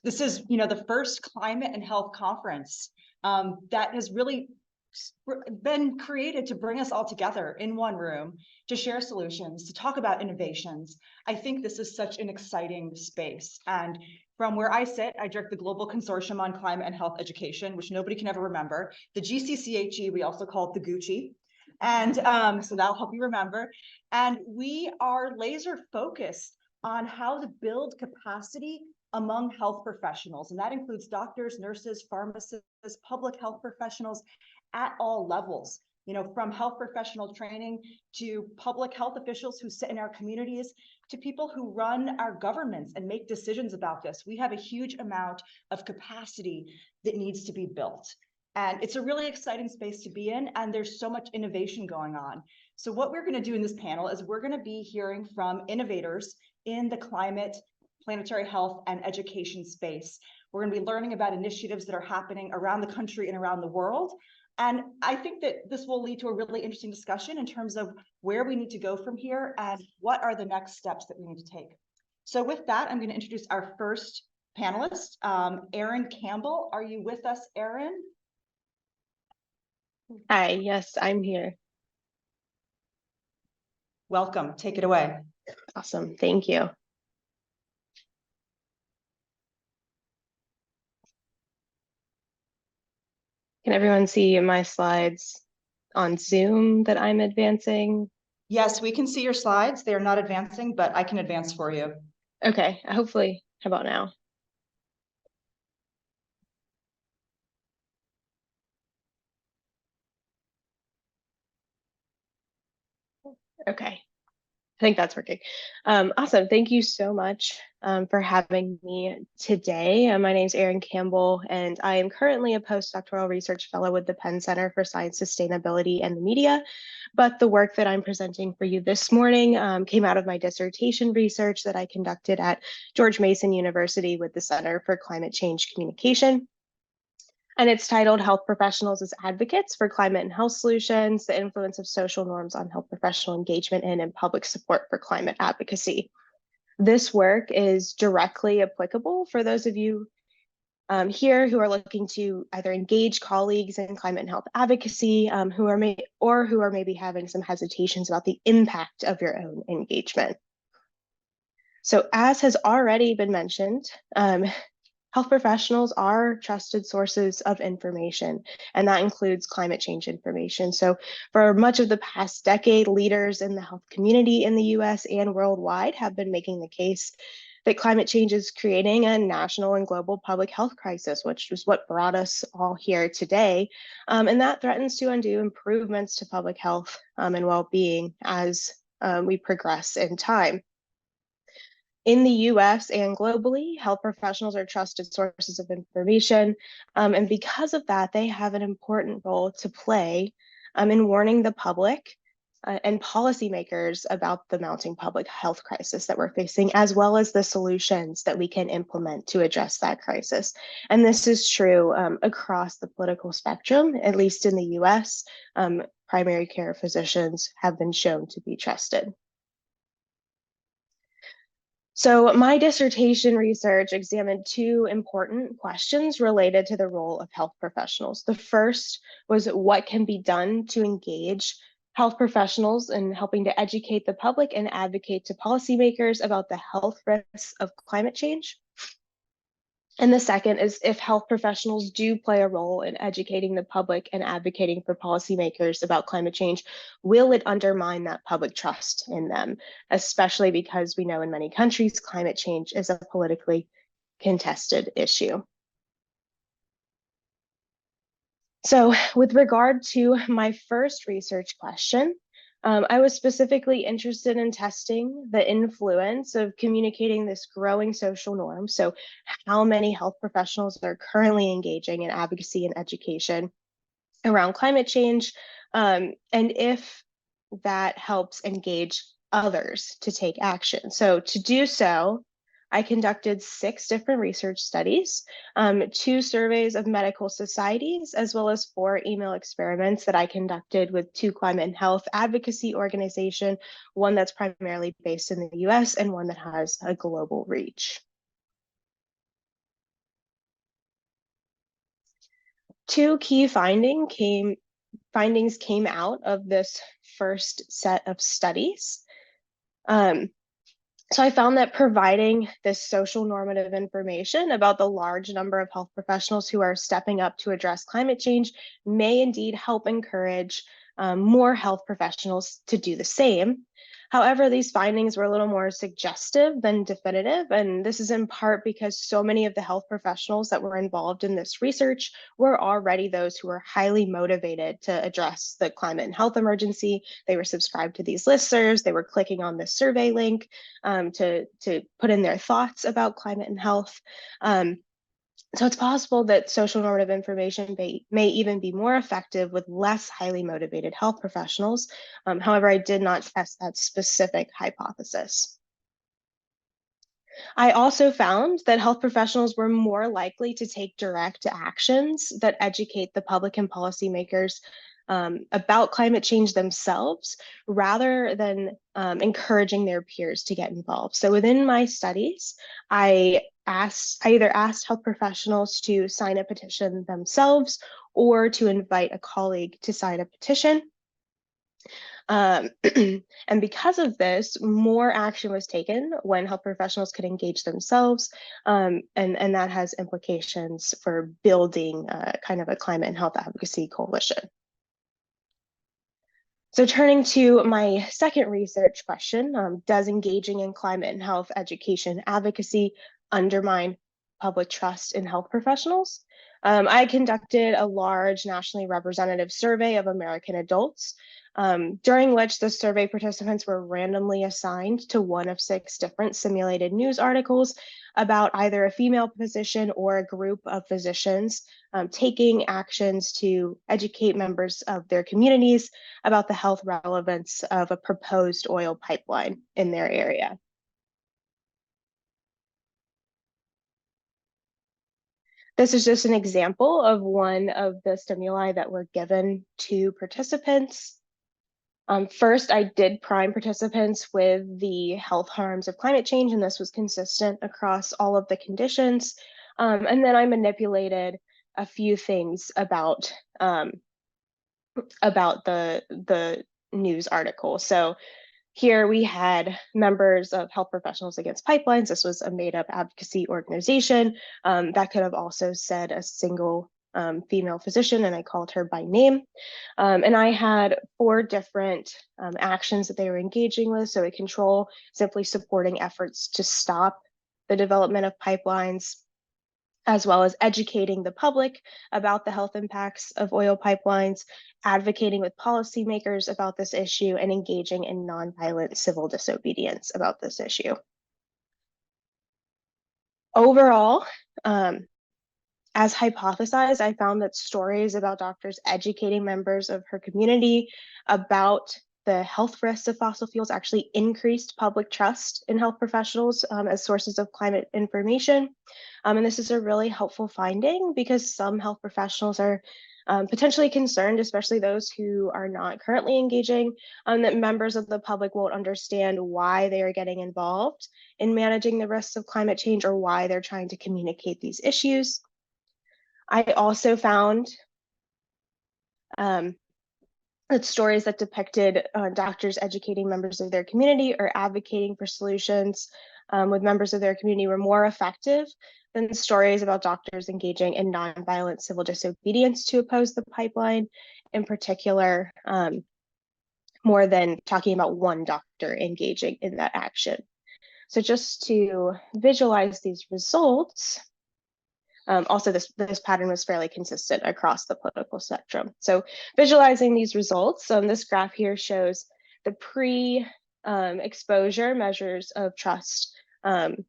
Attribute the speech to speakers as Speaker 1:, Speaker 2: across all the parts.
Speaker 1: This is, the first climate and health conference that has really been created to bring us all together in one room to share solutions, to talk about innovations. I think this is such an exciting space. And from where I sit, I direct the Global Consortium on Climate and Health Education, which nobody can ever remember. The GCCHE, we also call it the Gucci. And so that'll help you remember. And we are laser focused on how to build capacity among health professionals. And that includes doctors, nurses, pharmacists, public health professionals at all levels, from health professional training to public health officials who sit in our communities to people who run our governments and make decisions about this. We have a huge amount of capacity that needs to be built. And it's a really exciting space to be in, and there's so much innovation going on. So what we're going to do in this panel is we're going to be hearing from innovators in the climate, planetary health, and education space. We're going to be learning about initiatives that are happening around the country and around the world. And I think that this will lead to a really interesting discussion in terms of where we need to go from here and what are the next steps that we need to take. So with that, I'm going to introduce our first panelist, Eryn Campbell. Are you with us, Eryn?
Speaker 2: Hi, yes, I'm here.
Speaker 1: Welcome, take it away.
Speaker 2: Awesome, thank you. Can everyone see my slides on Zoom that I'm advancing?
Speaker 1: Yes, we can see your slides. They are not advancing, but I can advance for you.
Speaker 2: Okay, hopefully, how about now? Okay, I think that's working. Awesome, thank you so much for having me today. My name is Eryn Campbell, and I am currently a postdoctoral research fellow with the Penn Center for Science, Sustainability, and the Media. But the work that I'm presenting for you this morning came out of my dissertation research that I conducted at George Mason University with the Center for Climate Change Communication. And it's titled Health Professionals as Advocates for Climate and Health Solutions, the Influence of Social Norms on Health Professional Engagement in and Public Support for Climate Advocacy. This work is directly applicable for those of you here who are looking to either engage colleagues in climate and health advocacy who are maybe having some hesitations about the impact of your own engagement. So as has already been mentioned, health professionals are trusted sources of information, and that includes climate change information. So for much of the past decade, leaders in the health community in the US and worldwide have been making the case that climate change is creating a national and global public health crisis, which is what brought us all here today. And that threatens to undo improvements to public health and well-being as we progress in time. In the US and globally, health professionals are trusted sources of information. And because of that, they have an important role to play in warning the public and policymakers about the mounting public health crisis that we're facing, as well as the solutions that we can implement to address that crisis. And this is true across the political spectrum, at least in the US, primary care physicians have been shown to be trusted. So my dissertation research examined two important questions related to the role of health professionals. The first was what can be done to engage health professionals in helping to educate the public and advocate to policymakers about the health risks of climate change. And the second is if health professionals do play a role in educating the public and advocating for policymakers about climate change, will it undermine that public trust in them, especially because we know in many countries climate change is a politically contested issue. So with regard to my first research question, I was specifically interested in testing the influence of communicating this growing social norm. So how many health professionals are currently engaging in advocacy and education around climate change, and if that helps engage others to take action. So to do so, I conducted 6 different research studies, 2 surveys of medical societies, as well as 4 email experiments that I conducted with 2 climate and health advocacy organizations, one that's primarily based in the US and one that has a global reach. Two key findings came out of this first set of studies. So I found that providing this social normative information about the large number of health professionals who are stepping up to address climate change may indeed help encourage more health professionals to do the same. However, these findings were a little more suggestive than definitive, and this is in part because so many of the health professionals that were involved in this research were already those who were highly motivated to address the climate and health emergency. They were subscribed to these listservs, they were clicking on this survey link to put in their thoughts about climate and health. So it's possible that social normative information may even be more effective with less highly motivated health professionals. However, I did not test that specific hypothesis. I also found that health professionals were more likely to take direct actions that educate the public and policymakers about climate change themselves, rather than encouraging their peers to get involved. So within my studies, I either asked health professionals to sign a petition themselves or to invite a colleague to sign a petition. And because of this, more action was taken when health professionals could engage themselves, and that has implications for building kind of a climate and health advocacy coalition. So turning to my second research question, does engaging in climate and health education advocacy undermine public trust in health professionals? I conducted a large nationally representative survey of American adults, during which the survey participants were randomly assigned to one of 6 different simulated news articles about either a female physician or a group of physicians taking actions to educate members of their communities about the health relevance of a proposed oil pipeline in their area. This is just an example of one of the stimuli that were given to participants. First, I did prime participants with the health harms of climate change, and this was consistent across all of the conditions. And then I manipulated a few things about the news article. So here we had members of Health Professionals Against Pipelines. This was a made-up advocacy organization that could have also said a single female physician, and I called her by name. And I had 4 different actions that they were engaging with. So a control, simply supporting efforts to stop the development of pipelines, as well as educating the public about the health impacts of oil pipelines, advocating with policymakers about this issue, and engaging in nonviolent civil disobedience about this issue. Overall, as hypothesized, I found that stories about doctors educating members of her community about the health risks of fossil fuels actually increased public trust in health professionals as sources of climate information. And this is a really helpful finding because some health professionals are potentially concerned, especially those who are not currently engaging, that members of the public won't understand why they are getting involved in managing the risks of climate change or why they're trying to communicate these issues. I also found that stories that depicted doctors educating members of their community or advocating for solutions with members of their community were more effective than stories about doctors engaging in nonviolent civil disobedience to oppose the pipeline, in particular, more than talking about one doctor engaging in that action. So just to visualize these results, also, this pattern was fairly consistent across the political spectrum. So visualizing these results, this graph here shows the pre-exposure measures of trust in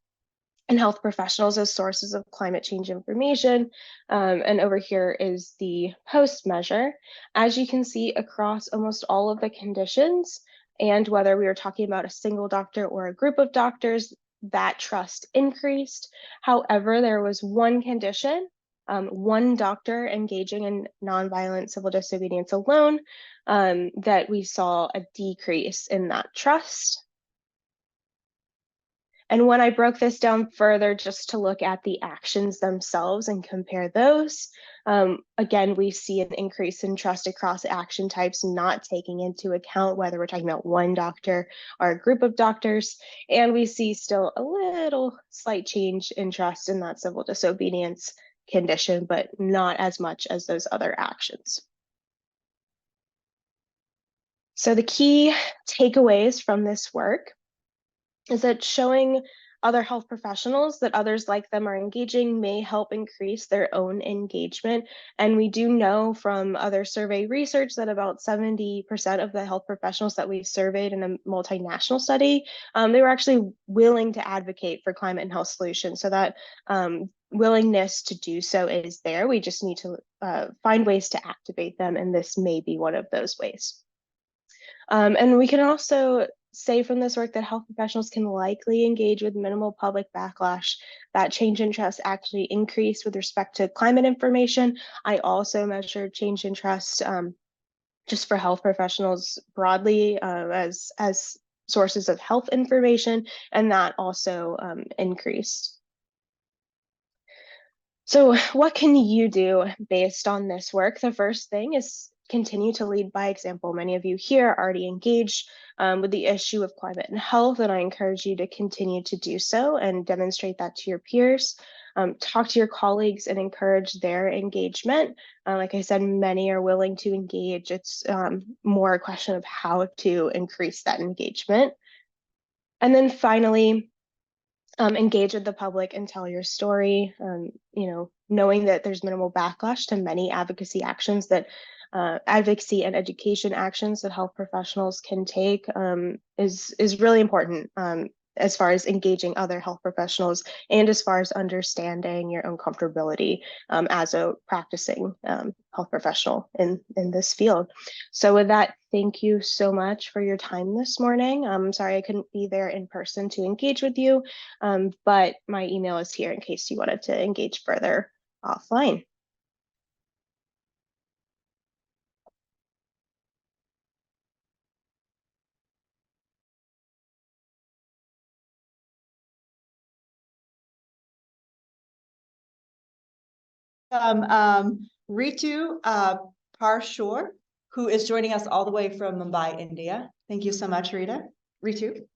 Speaker 2: health professionals as sources of climate change information. And over here is the post measure. As you can see, across almost all of the conditions, and whether we were talking about a single doctor or a group of doctors, that trust increased. However, there was one condition, one doctor engaging in nonviolent civil disobedience alone, that we saw a decrease in that trust. And when I broke this down further just to look at the actions themselves and compare those, again, we see an increase in trust across action types, not taking into account whether we're talking about one doctor or a group of doctors. And we see still a little slight change in trust in that civil disobedience condition, but not as much as those other actions. So the key takeaways from this work is that showing other health professionals that others like them are engaging may help increase their own engagement. And we do know from other survey research that about 70% of the health professionals that we surveyed in a multinational study, they were actually willing to advocate for climate and health solutions. So that willingness to do so is there. We just need to find ways to activate them, and this may be one of those ways. And we can also say from this work that health professionals can likely engage with minimal public backlash. That change in trust actually increased with respect to climate information. I also measured change in trust just for health professionals broadly as sources of health information, and that also increased. So what can you do based on this work? The first thing is continue to lead by example. Many of you here are already engaged with the issue of climate and health, and I encourage you to continue to do so and demonstrate that to your peers. Talk to your colleagues and encourage their engagement. Like I said, many are willing to engage. It's more a question of how to increase that engagement. And then finally, engage with the public and tell your story. Knowing that there's minimal backlash to many advocacy actions that advocacy and education actions that health professionals can take is really important as far as engaging other health professionals and as far as understanding your own comfortability as a practicing health professional in this field. So with that, thank you so much for your time this morning. I'm sorry I couldn't be there in person to engage with you, but my email is here in case you wanted to engage further offline.
Speaker 1: Ritu Parchure, who is joining us all the way from Mumbai, India. Thank you so much, Ritu.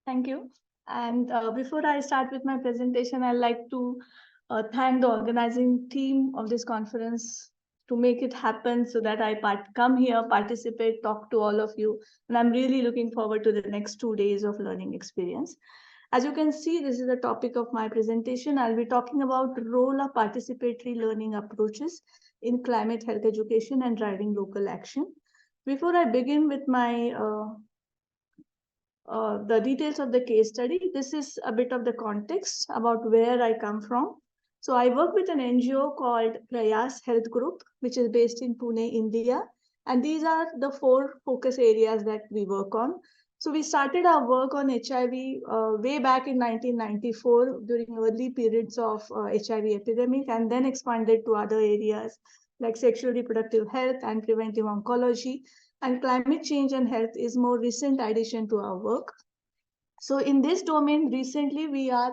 Speaker 3: Thank you. And before I start with my presentation, I'd like to thank the organizing team of this conference to make it happen so that I come here, participate, talk to all of you. And I'm really looking forward to the next 2 days of learning experience. As you can see, this is the topic of my presentation. I'll be talking about the role of participatory learning approaches in climate health education and driving local action. Before I begin with my the details of the case study, this is a bit of the context about where I come from. So I work with an NGO called Prayas Health Group, which is based in Pune, India. And these are the 4 focus areas that we work on. So we started our work on HIV way back in 1994 during early periods of HIV epidemic, and then expanded to other areas like sexual reproductive health and preventive oncology. And climate change and health is more recent addition to our work. So in this domain, recently we are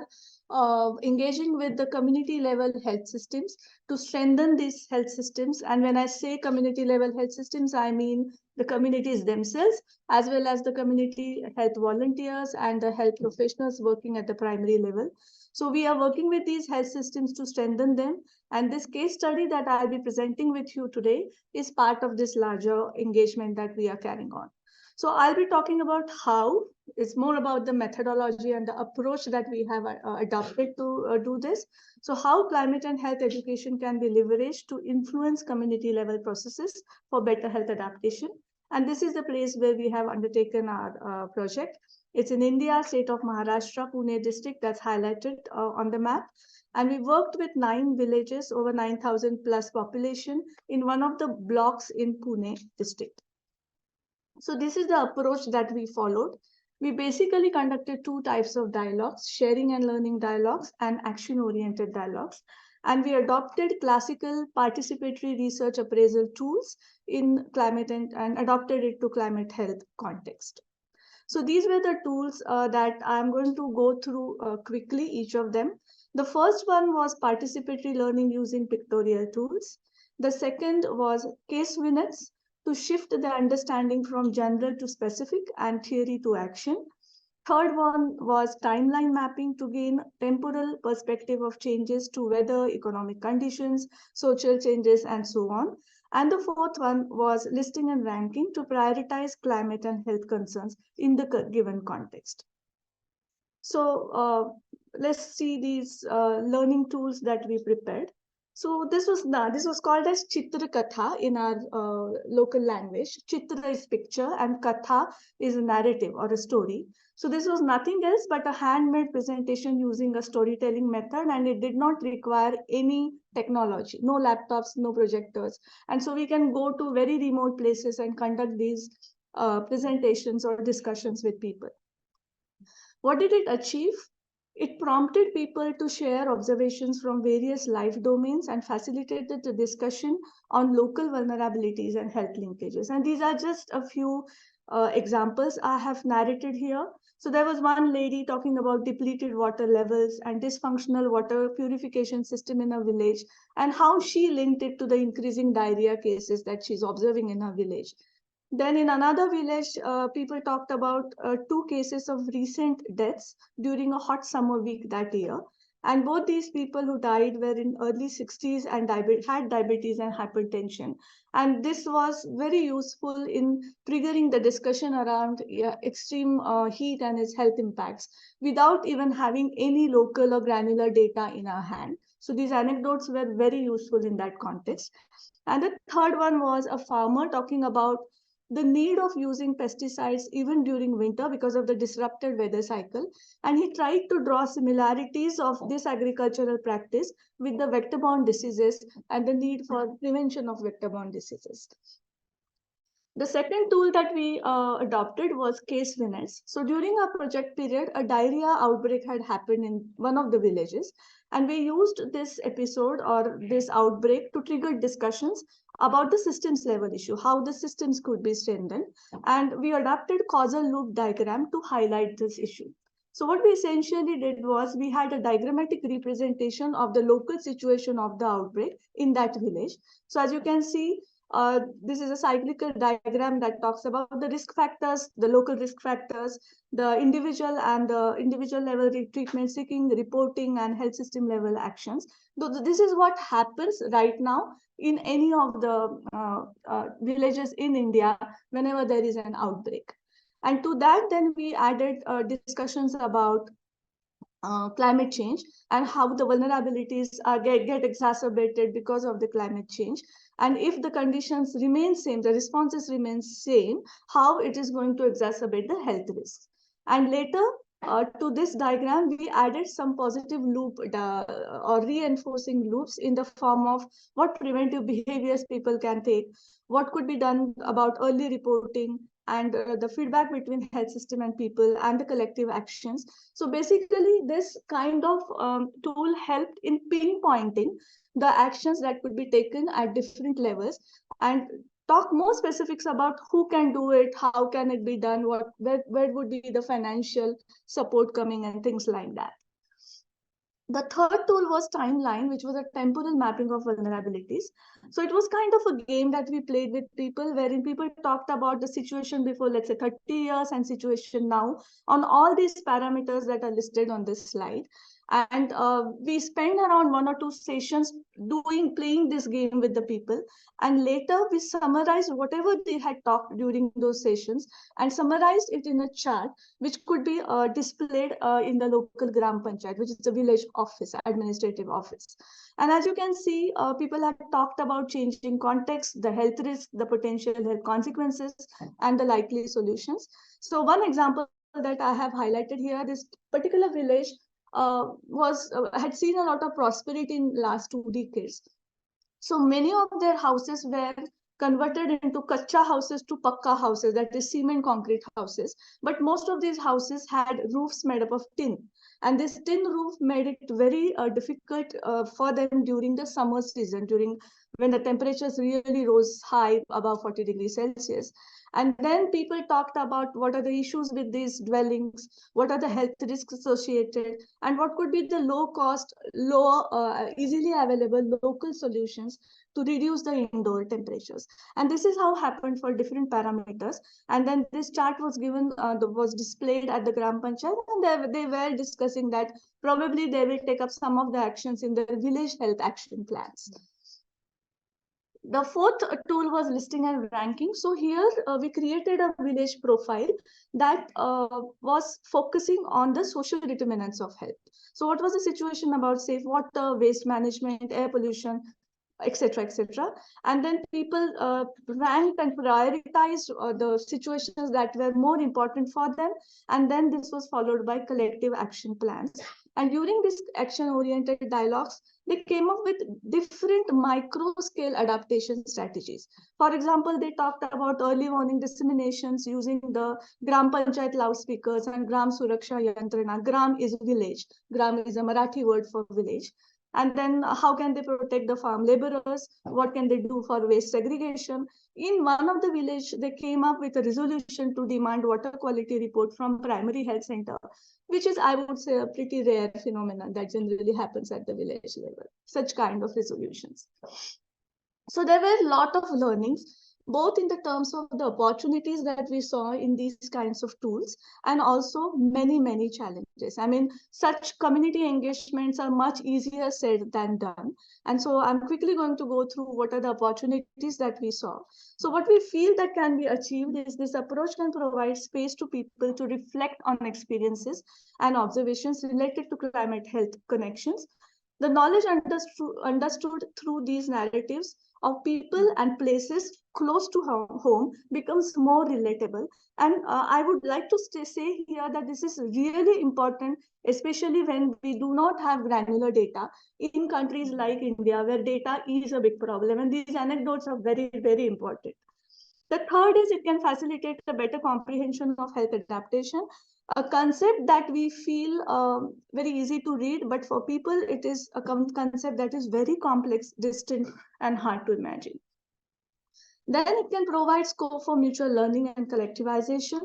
Speaker 3: engaging with the community level health systems to strengthen these health systems. And when I say community level health systems, I mean the communities themselves, as well as the community health volunteers and the health professionals working at the primary level. So we are working with these health systems to strengthen them. And this case study that I'll be presenting with you today is part of this larger engagement that we are carrying on. So I'll be talking about how. It's more about the methodology and the approach that we have adopted to do this. So how climate and health education can be leveraged to influence community level processes for better health adaptation. And this is the place where we have undertaken our project. It's in India, state of Maharashtra, Pune district, that's highlighted on the map. And we worked with 9 villages, over 9,000 plus population in one of the blocks in Pune district. So this is the approach that we followed. We basically conducted 2 types of dialogues, sharing and learning dialogues and action-oriented dialogues. And we adopted classical participatory research appraisal tools in climate and adopted it to climate health context. So these were the tools that I'm going to go through quickly, each of them. The first one was participatory learning using pictorial tools. The second was case vignettes to shift the understanding from general to specific and theory to action. Third one was timeline mapping to gain temporal perspective of changes to weather, economic conditions, social changes, and so on. And the fourth one was listing and ranking to prioritize climate and health concerns in the given context. So let's see these learning tools that we prepared. So this was called as Chitra Katha in our local language. Chitra is picture and Katha is a narrative or a story. So this was nothing else but a handmade presentation using a storytelling method, and it did not require any technology, no laptops, no projectors. And so we can go to very remote places and conduct these presentations or discussions with people. What did it achieve? It prompted people to share observations from various life domains and facilitated the discussion on local vulnerabilities and health linkages. And these are just a few examples I have narrated here. So there was one lady talking about depleted water levels and dysfunctional water purification system in her village, and how she linked it to the increasing diarrhea cases that she's observing in her village. Then in another village, people talked about 2 cases of recent deaths during a hot summer week that year. And both these people who died were in early 60s and had diabetes and hypertension. And this was very useful in triggering the discussion around extreme heat and its health impacts without even having any local or granular data in our hand. So these anecdotes were very useful in that context. And the third one was a farmer talking about the need of using pesticides even during winter because of the disrupted weather cycle. And he tried to draw similarities of this agricultural practice with the vector-borne diseases and the need for prevention of vector-borne diseases. The second tool that we adopted was case vignettes. So during our project period, a diarrhea outbreak had happened in one of the villages. And we used this episode or this outbreak to trigger discussions about the systems level issue, how the systems could be strengthened. And we adapted causal loop diagram to highlight this issue. So what we essentially did was we had a diagrammatic representation of the local situation of the outbreak in that village. So as you can see, this is a cyclical diagram that talks about the risk factors, the local risk factors, the individual and the individual level treatment seeking, reporting, and health system level actions. This is what happens right now in any of the villages in India whenever there is an outbreak. And to that, then we added discussions about climate change and how the vulnerabilities get exacerbated because of the climate change. And if the conditions remain same, the responses remain same, how it is going to exacerbate the health risks. And later, to this diagram, we added some positive loop or reinforcing loops in the form of what preventive behaviors people can take, what could be done about early reporting, and the feedback between health system and people and the collective actions. So basically, this kind of tool helped in pinpointing the actions that could be taken at different levels and talk more specifics about who can do it, how can it be done, where would be the financial support coming and things like that. The third tool was timeline, which was a temporal mapping of vulnerabilities. So it was kind of a game that we played with people, wherein people talked about the situation before, let's say 30 years and situation now on all these parameters that are listed on this slide. And we spend around 1 or 2 sessions playing this game with the people. And later we summarized whatever they had talked during those sessions and summarized it in a chart, which could be displayed in the local Gram Panchayat, which is the village office, administrative office. And as you can see, people have talked about changing context, the health risks, the potential health consequences, and the likely solutions. So one example that I have highlighted here, this particular village had seen a lot of prosperity in last 2 decades. So many of their houses were converted into kacha houses to pakka houses, that is cement concrete houses. But most of these houses had roofs made up of tin. And this tin roof made it very difficult for them during the summer season, during when the temperatures really rose high above 40 degrees Celsius. And then people talked about what are the issues with these dwellings, what are the health risks associated, and what could be the low cost, easily available local solutions to reduce the indoor temperatures. And this is how happened for different parameters. And then this chart was given, was displayed at the Gram Panchayat, and they were discussing that probably they will take up some of the actions in their village health action plans. The fourth tool was listing and ranking. So here we created a village profile that was focusing on the social determinants of health. So what was the situation about safe water, waste management, air pollution, etc., etc. And then people ranked and prioritized the situations that were more important for them. And then this was followed by collective action plans. And during this action-oriented dialogues, they came up with different micro-scale adaptation strategies. For example, they talked about early warning disseminations using the Gram Panchayat loudspeakers and Gram Suraksha Yantrana. Gram is village. Gram is a Marathi word for village. And then how can they protect the farm laborers? What can they do for waste segregation? In one of the village, they came up with a resolution to demand water quality report from primary health center, which is, I would say, a pretty rare phenomenon that generally happens at the village level, such kind of resolutions. So there were a lot of learnings, both in the terms of the opportunities that we saw in these kinds of tools, and also many, many challenges. I mean, such community engagements are much easier said than done. And so I'm quickly going to go through what are the opportunities that we saw. So what we feel that can be achieved is this approach can provide space to people to reflect on experiences and observations related to climate health connections. The knowledge understood through these narratives of people and places close to home becomes more relatable. And I would like to say here that this is really important, especially when we do not have granular data in countries like India, where data is a big problem. And these anecdotes are very, very important. The third is it can facilitate a better comprehension of health adaptation, a concept that we feel very easy to read, but for people, it is a concept that is very complex, distant, and hard to imagine. Then it can provide scope for mutual learning and collectivization.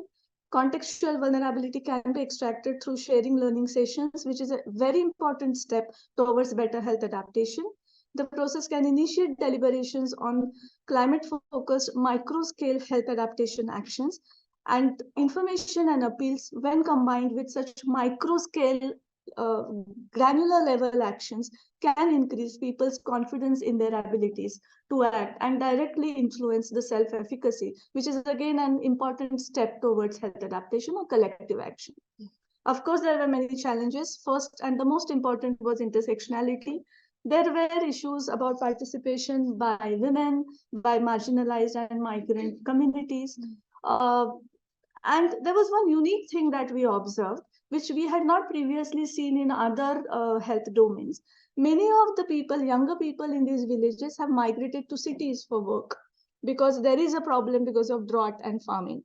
Speaker 3: Contextual vulnerability can be extracted through sharing learning sessions, which is a very important step towards better health adaptation. The process can initiate deliberations on climate-focused micro-scale health adaptation actions, and information and appeals, when combined with such micro-scale granular level actions, can increase people's confidence in their abilities to act and directly influence the self-efficacy, which is again an important step towards health adaptation or collective action. Of course, there were many challenges. First and the most important was intersectionality. There were issues about participation by women, by marginalized and migrant communities. And there was one unique thing that we observed, which we had not previously seen in other health domains. Many of the people, younger people in these villages, have migrated to cities for work because there is a problem because of drought and farming.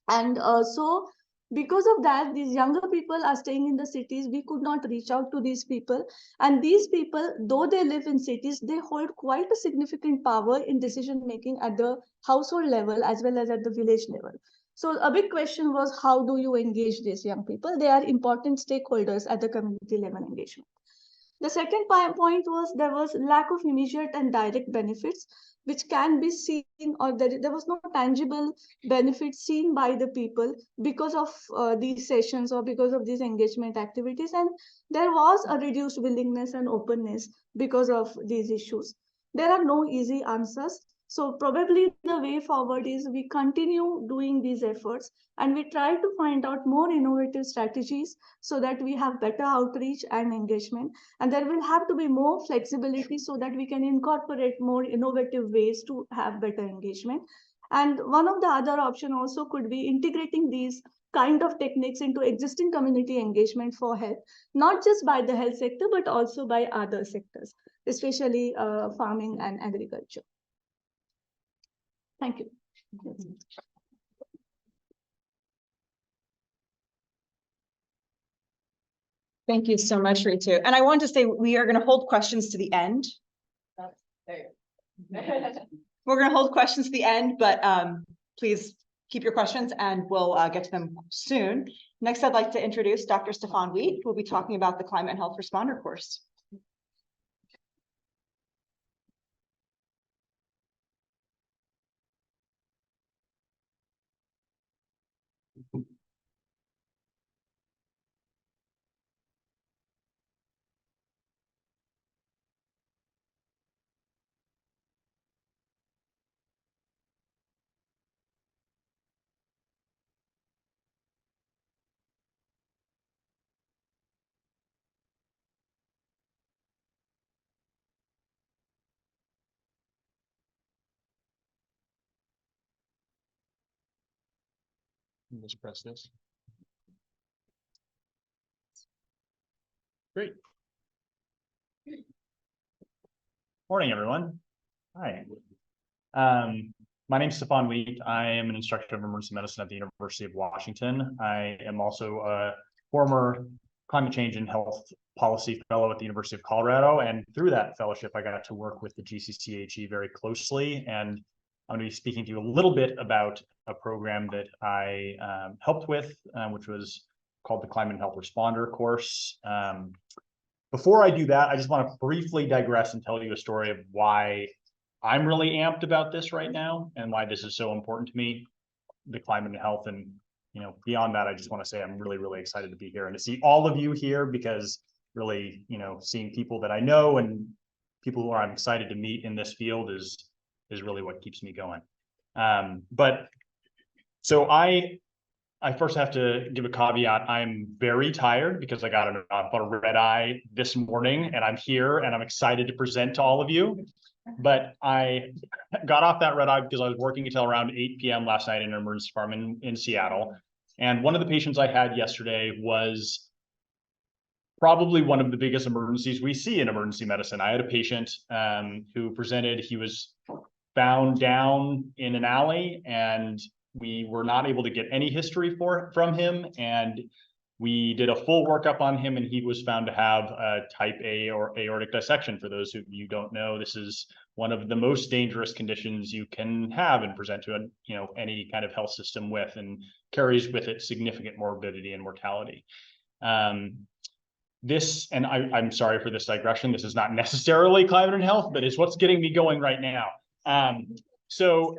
Speaker 3: And so because of that, these younger people are staying in the cities. We could not reach out to these people. And these people, though they live in cities, they hold quite a significant power in decision making at the household level as well as at the village level. So a big question was, how do you engage these young people? They are important stakeholders at the community level engagement. The second point was there was lack of immediate and direct benefits, which can be seen, or there was no tangible benefit seen by the people because of these sessions or because of these engagement activities. And there was a reduced willingness and openness because of these issues. There are no easy answers. So probably the way forward is we continue doing these efforts and we try to find out more innovative strategies so that we have better outreach and engagement. And there will have to be more flexibility so that we can incorporate more innovative ways to have better engagement. And one of the other option also could be integrating these kind of techniques into existing community engagement for health, not just by the health sector, but also by other sectors, especially farming and agriculture. Thank you.
Speaker 1: Thank you so much, Ritu. And I want to say we are going to hold questions to the end. We're going to hold questions to the end, but please keep your questions and we'll get to them soon. Next, I'd like to introduce Dr. Stefan Wheat, who will be talking about the Climate and Health Responder course.
Speaker 4: Just press this. Great. Morning, everyone. Hi. My name is Stefan Wheat. I am an instructor of emergency medicine at the University of Washington. I am also a former climate change and health policy fellow at the University of Colorado. And through that fellowship, I got to work with the GCCHE very closely. And I'm going to be speaking to you a little bit about a program that I helped with, which was called the Climate and Health Responder course. Before I do that, I just want to briefly digress and tell you a story of why I'm really amped about this right now and why this is so important to me, the climate and health. And, you know, beyond that, I just want to say I'm really, really excited to be here and to see all of you here, because really, you know, seeing people that I know and people who I'm excited to meet in this field is really what keeps me going. But so I first have to give a caveat. I'm very tired because I got a red eye this morning, and I'm here and I'm excited to present to all of you. But I got off that red eye because I was working until around 8 p.m. last night in an emergency department in Seattle. And one of the patients I had yesterday was probably one of the biggest emergencies we see in emergency medicine. I had a patient who presented. He was found down in an alley, and we were not able to get any history from him. And we did a full workup on him, and he was found to have a type A or aortic dissection. For those of you who don't know, this is one of the most dangerous conditions you can have and present to any kind of health system with, and carries with it significant morbidity and mortality. I'm sorry for this digression. This is not necessarily climate and health, but it's what's getting me going right now. So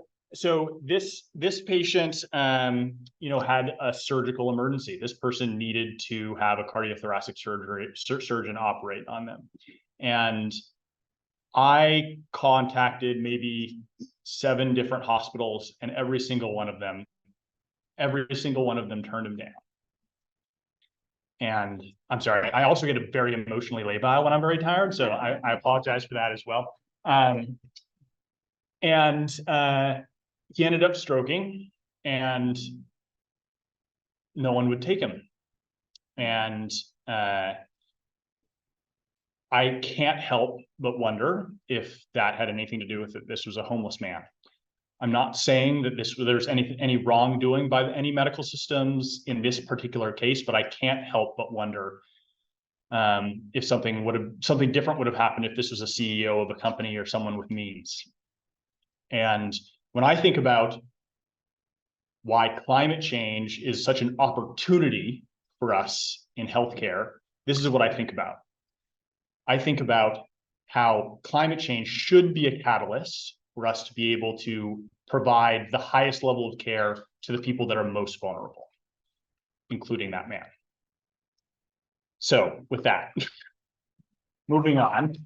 Speaker 4: this patient, had a surgical emergency. This person needed to have a cardiothoracic surgeon operate on them. And I contacted maybe 7 different hospitals, and every single one of them turned him down. And I'm sorry, I also get a very emotionally labile when I'm very tired, so I apologize for that as well. He ended up stroking, and no one would take him. And I can't help but wonder if that had anything to do with it. This was a homeless man. I'm not saying that there's any wrongdoing by any medical systems in this particular case, but I can't help but wonder if something different would have happened if this was a CEO of a company or someone with means. And when I think about why climate change is such an opportunity for us in healthcare, this is what I think about. I think about how climate change should be a catalyst for us to be able to provide the highest level of care to the people that are most vulnerable, including that man. So with that, moving on.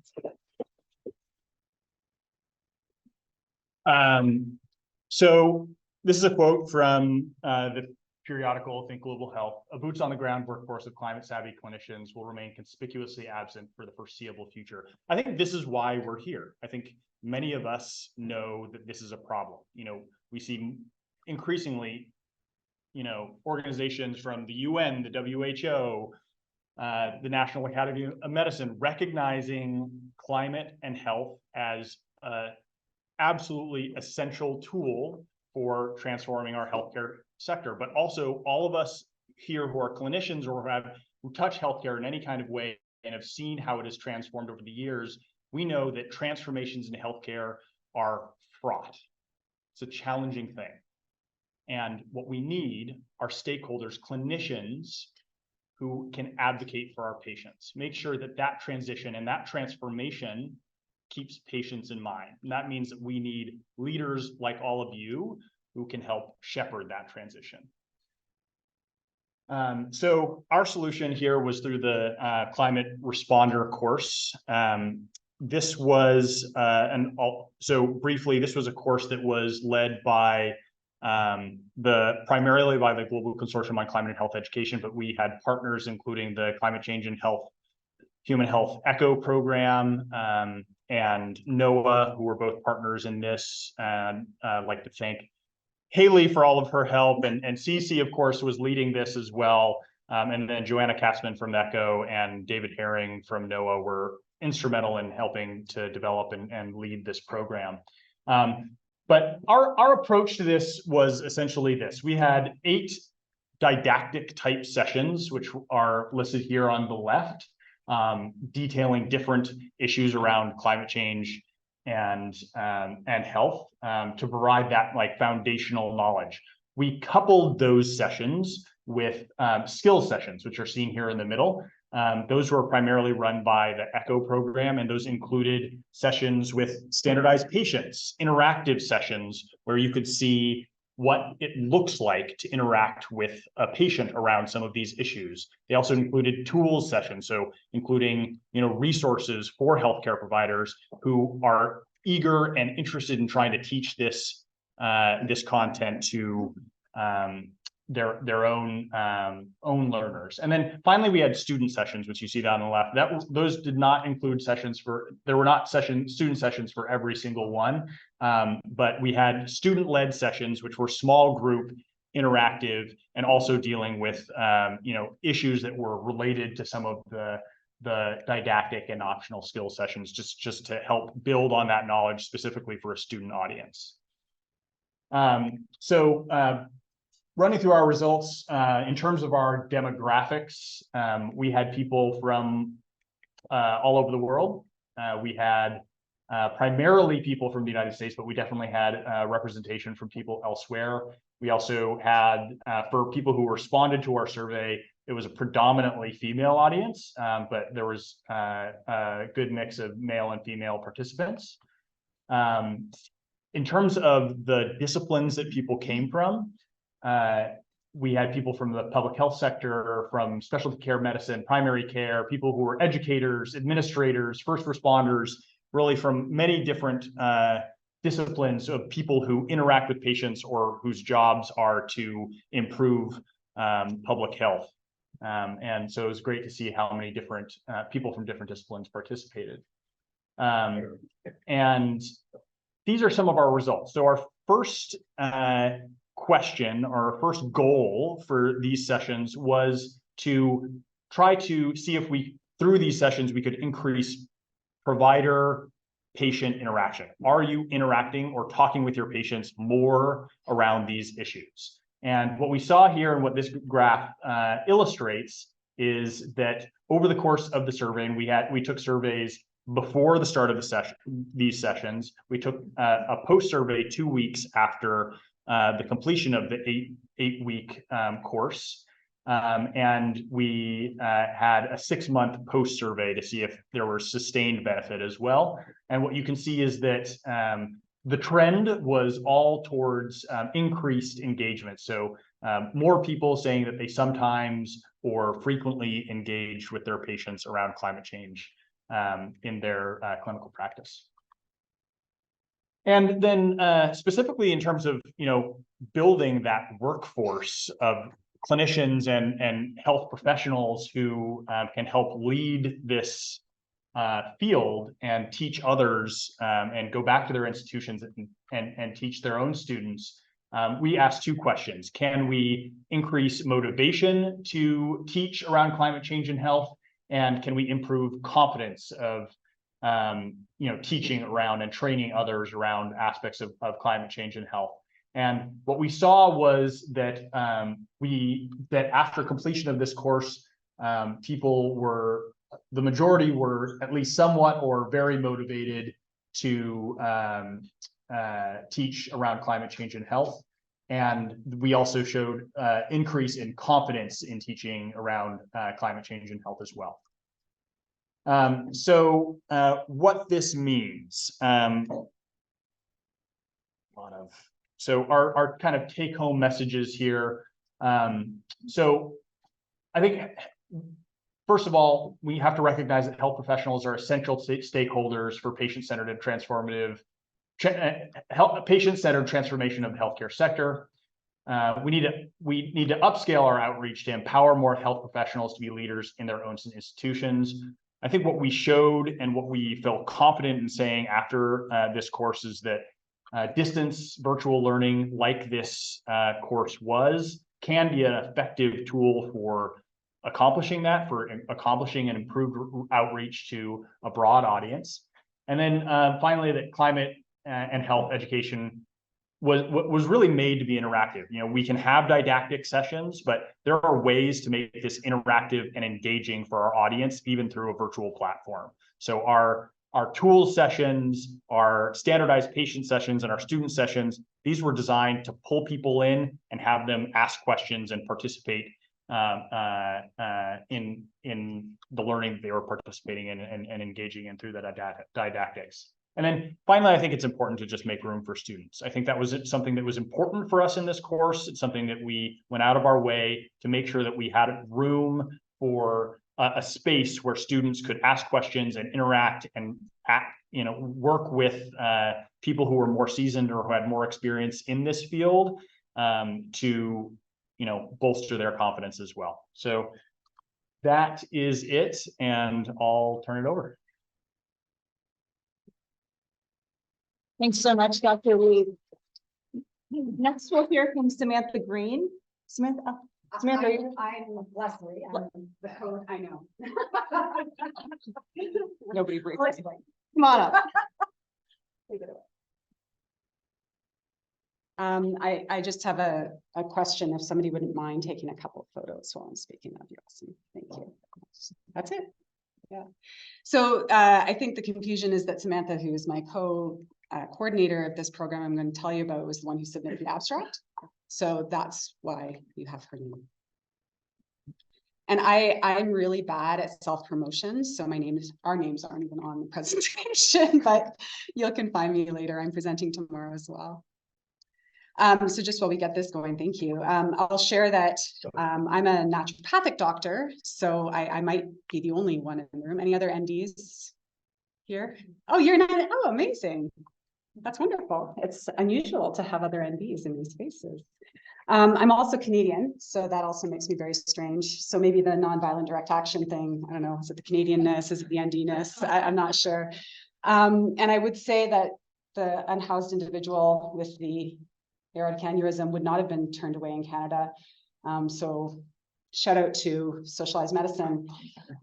Speaker 4: So this is a quote from the periodical Think Global Health. A boots on the ground workforce of climate savvy clinicians will remain conspicuously absent for the foreseeable future. I think this is why we're here. I think many of us know that this is a problem. You know, we see increasingly, you know, organizations from the UN, the WHO, the National Academy of Medicine, recognizing climate and health as an absolutely essential tool for transforming our healthcare sector. But also all of us here who are clinicians or who touch healthcare in any kind of way and have seen how it has transformed over the years, we know that transformations in healthcare are fraught. It's a challenging thing. And what we need are stakeholders, clinicians, who can advocate for our patients, make sure that that transition and that transformation keeps patients in mind. And that means that we need leaders like all of you who can help shepherd that transition. So our solution here was through the Climate Responder course. This was, so briefly, this was a course that was led by primarily by the Global Consortium on Climate and Health Education, but we had partners including the Climate Change and Human Health ECHO program and NOAA, who were both partners in this. And I'd like to thank Haley for all of her help, and Cece, of course, was leading this as well. And then Joanna Katzman from ECHO and David Herring from NOAA were instrumental in helping to develop and lead this program. But our approach to this was essentially this. We had 8 didactic type sessions, which are listed here on the left, detailing different issues around climate change and health to provide that like foundational knowledge. We coupled those sessions with skill sessions, which are seen here in the middle. Those were primarily run by the ECHO program, and those included sessions with standardized patients, interactive sessions where you could see what it looks like to interact with a patient around some of these issues. They also included tools sessions, so including resources for healthcare providers who are eager and interested in trying to teach this this content to their own learners. And then finally, we had student sessions, which you see down on the left. Those did not include sessions there were not student sessions for every single one, but we had student-led sessions, which were small group, interactive, and also dealing with issues that were related to some of the didactic and optional skill sessions, just to help build on that knowledge specifically for a student audience. Running through our results, in terms of our demographics, we had people from all over the world. We had primarily people from the United States, but we definitely had representation from people elsewhere. We also had, for people who responded to our survey, it was a predominantly female audience, but there was a good mix of male and female participants. In terms of the disciplines that people came from, we had people from the public health sector, from specialty care medicine, primary care, people who were educators, administrators, first responders, really from many different disciplines of people who interact with patients or whose jobs are to improve public health. And so it was great to see how many different people from different disciplines participated. And these are some of our results. So our first question, or our first goal for these sessions was to try to see if through these sessions, we could increase provider-patient interaction. Are you interacting or talking with your patients more around these issues? And what we saw here and what this graph illustrates is that over the course of the survey, and we took surveys before the start of these sessions, we took a post-survey 2 weeks after the completion of the eight-week course. And we had a 6-month post survey to see if there was sustained benefit as well. And what you can see is that the trend was all towards increased engagement. So more people saying that they sometimes or frequently engage with their patients around climate change in their clinical practice. And then specifically in terms of, building that workforce of clinicians and health professionals who can help lead this field and teach others and go back to their institutions and teach their own students, we asked 2 questions. Can we increase motivation to teach around climate change and health? And can we improve confidence of teaching around and training others around aspects of climate change and health? And what we saw was that that after completion of this course, the majority were at least somewhat or very motivated to teach around climate change and health. And we also showed increase in confidence in teaching around climate change and health as well. So what this means, so our kind of take-home messages here. So I think, first of all, we have to recognize that health professionals are essential stakeholders for patient-centered and transformative patient-centered transformation of the healthcare sector. We need to upscale our outreach to empower more health professionals to be leaders in their own institutions. I think what we showed and what we felt confident in saying after this course is that distance virtual learning like this course can be an effective tool for accomplishing that, for accomplishing an improved outreach to a broad audience. And then finally, that climate and health education was really made to be interactive. We can have didactic sessions, but there are ways to make this interactive and engaging for our audience, even through a virtual platform. So our tool sessions, our standardized patient sessions, and our student sessions, these were designed to pull people in and have them ask questions and participate in the learning they were participating in and engaging in through the didactics. And then finally, I think it's important to just make room for students. I think that was something that was important for us in this course. It's something that we went out of our way to make sure that we had room for a space where students could ask questions and interact and work with people who were more seasoned or who had more experience in this field to bolster their confidence as well. So that is it, and I'll turn it over.
Speaker 1: Thanks so much, Dr. Wheat. Next, we'll hear from Samantha Green. Samantha,
Speaker 5: I'm Leslie. I'm the code. I know.
Speaker 1: Nobody breaks. Come on up.
Speaker 5: Take it away. I just have a question. If somebody wouldn't mind taking a couple of photos while I'm speaking, that'd be awesome. Thank you. That's it. Yeah. So I think the confusion is that Samantha, who is my coordinator of this program I'm going to tell you about, was the one who submitted the abstract. So that's why you have her name. And I'm really bad at self-promotion, so our names aren't even on the presentation, but you can find me later. I'm presenting tomorrow as well. So just while we get this going, thank you. I'll share that I'm a naturopathic doctor, so I might be the only one in the room. Any other NDs here? Oh, you're not. Oh, amazing. That's wonderful. It's unusual to have other NDs in these spaces. I'm also Canadian, so that also makes me very strange. So maybe the nonviolent direct action thing, I don't know, is it the Canadianness, is it the ND-ness? I'm not sure. And I would say that the unhoused individual with the aortic aneurysm would not have been turned away in Canada. So shout out to socialized medicine.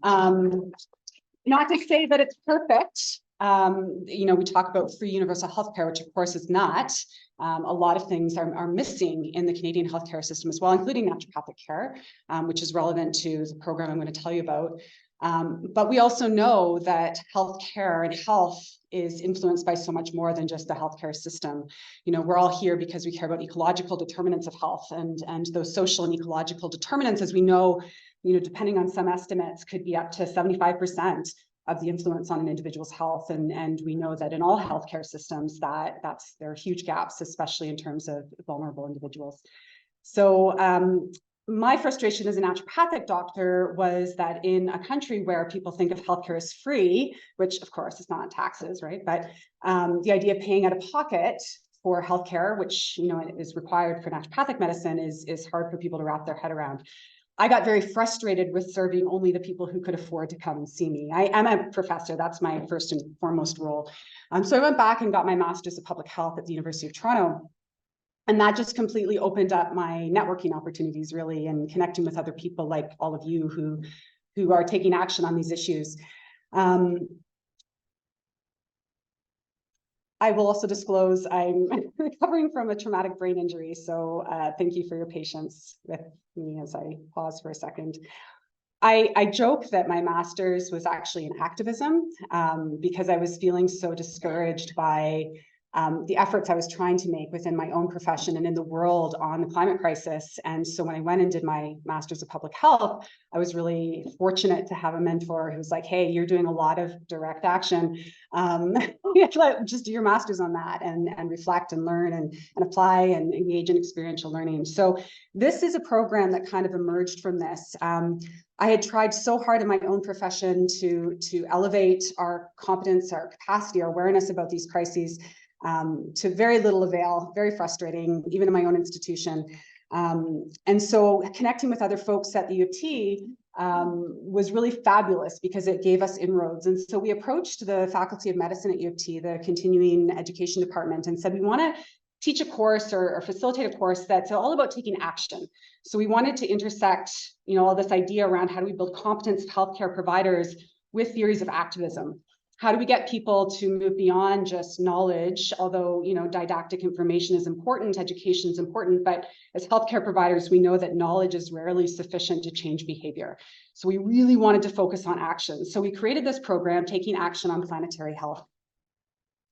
Speaker 5: Not to say that it's perfect, We talk about free universal healthcare, which of course is not. A lot of things are missing in the Canadian healthcare system as well, including naturopathic care, which is relevant to the program I'm going to tell you about. But we also know that healthcare and health is influenced by so much more than just the healthcare system. We're all here because we care about ecological determinants of health, and those social and ecological determinants, as we know, depending on some estimates, could be up to 75% of the influence on an individual's health. And we know that in all healthcare systems there are huge gaps, especially in terms of vulnerable individuals. So my frustration as a naturopathic doctor was that in a country where people think of healthcare as free, which of course is not taxes, right? But the idea of paying out of pocket for healthcare, which is required for naturopathic medicine, is hard for people to wrap their head around. I got very frustrated with serving only the people who could afford to come and see me. I am a professor. That's my first and foremost role. So I went back and got my master's of public health at the University of Toronto. And that just completely opened up my networking opportunities, really, and connecting with other people like all of you who are taking action on these issues. I will also disclose I'm recovering from a traumatic brain injury, so thank you for your patience with me as I pause for a second. I joke that my master's was actually in activism because I was feeling so discouraged by the efforts I was trying to make within my own profession and in the world on the climate crisis. And so when I went and did my master's of public health, I was really fortunate to have a mentor who was like, hey, you're doing a lot of direct action. Just do your master's on that and reflect and learn and apply and engage in experiential learning. So this is a program that kind of emerged from this. I had tried so hard in my own profession to elevate our competence, our capacity, our awareness about these crises, to very little avail, very frustrating, even in my own institution. And so connecting with other folks at the U of T was really fabulous because it gave us inroads. And so we approached the Faculty of Medicine at U of T, the continuing education department, and said, we want to teach a course or facilitate a course that's all about taking action. So we wanted to intersect, all this idea around how do we build competence of healthcare providers with theories of activism. How do we get people to move beyond just knowledge? Although, didactic information is important, education is important, but as healthcare providers, we know that knowledge is rarely sufficient to change behavior. So we really wanted to focus on action. So we created this program, Taking Action on Planetary Health.